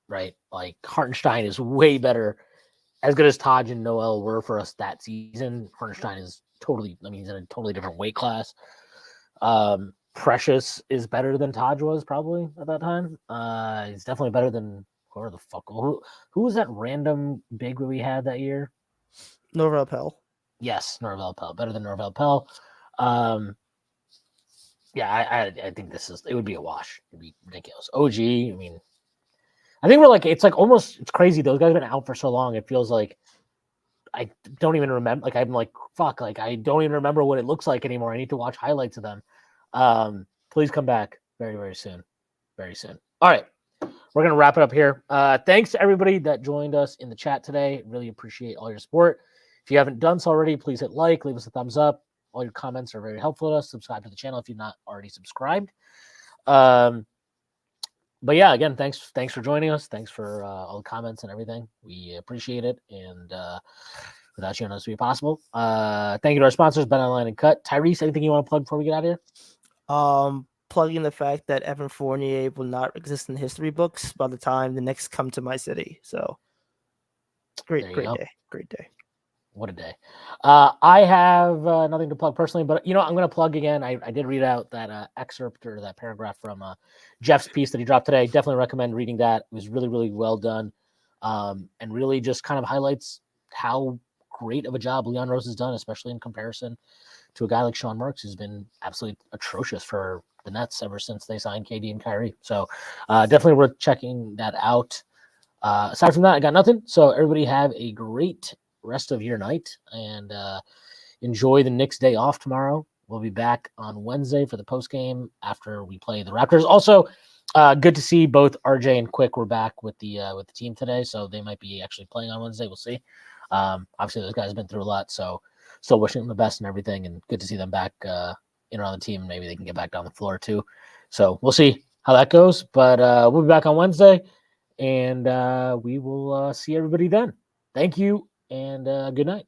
right? Like Hartenstein is way better, as good as Taj and Noel were for us that season. Hartenstein is totally, he's in a totally different weight class. Precious is better than Taj was probably at that time. He's definitely better than whoever the fuck. Who was that random big we had that year? Norvel Pell. Yes, Norvell Pell, better than Norvell Pell. Yeah, I think it would be a wash. It'd be ridiculous. OG, I mean, I think it's almost, it's crazy. Those guys have been out for so long. It feels like I don't even remember. Like, I'm like, fuck, like, I don't even remember what it looks like anymore. I need to watch highlights of them. Please come back very, very soon. Very soon. All right. We're going to wrap it up here. Thanks to everybody that joined us in the chat today. Really appreciate all your support. If you haven't done so already, please hit like, leave us a thumbs up. All your comments are very helpful to us. Subscribe to the channel if you're not already subscribed. But yeah, again, thanks for joining us. Thanks for all the comments and everything. We appreciate it. And without you, none of this would be possible. Thank you to our sponsors, BetOnline and Cut. Tyrese, anything you want to plug before we get out of here? Plugging the fact that Evan Fournier will not exist in the history books by the time the Knicks come to my city. So great day. What a day. I have nothing to plug personally, but I'm going to plug again. I did read out that excerpt or that paragraph from Jeff's piece that he dropped today. Definitely recommend reading that. It was really, really well done, and really just kind of highlights how great of a job Leon Rose has done, especially in comparison to a guy like Sean Marks, who's been absolutely atrocious for the Nets ever since they signed KD and Kyrie. So definitely worth checking that out. Aside from that, I got nothing. So everybody have a great rest of your night and enjoy the Knicks day off tomorrow. We'll be back on Wednesday for the post game after we play the Raptors. Also, good to see both RJ and Quick were back with the team today, so they might be actually playing on Wednesday. We'll see. Obviously, those guys have been through a lot, so still wishing them the best and everything, and good to see them back in on the team. Maybe they can get back down the floor too. So we'll see how that goes. But we'll be back on Wednesday, and we will see everybody then. Thank you, and good night.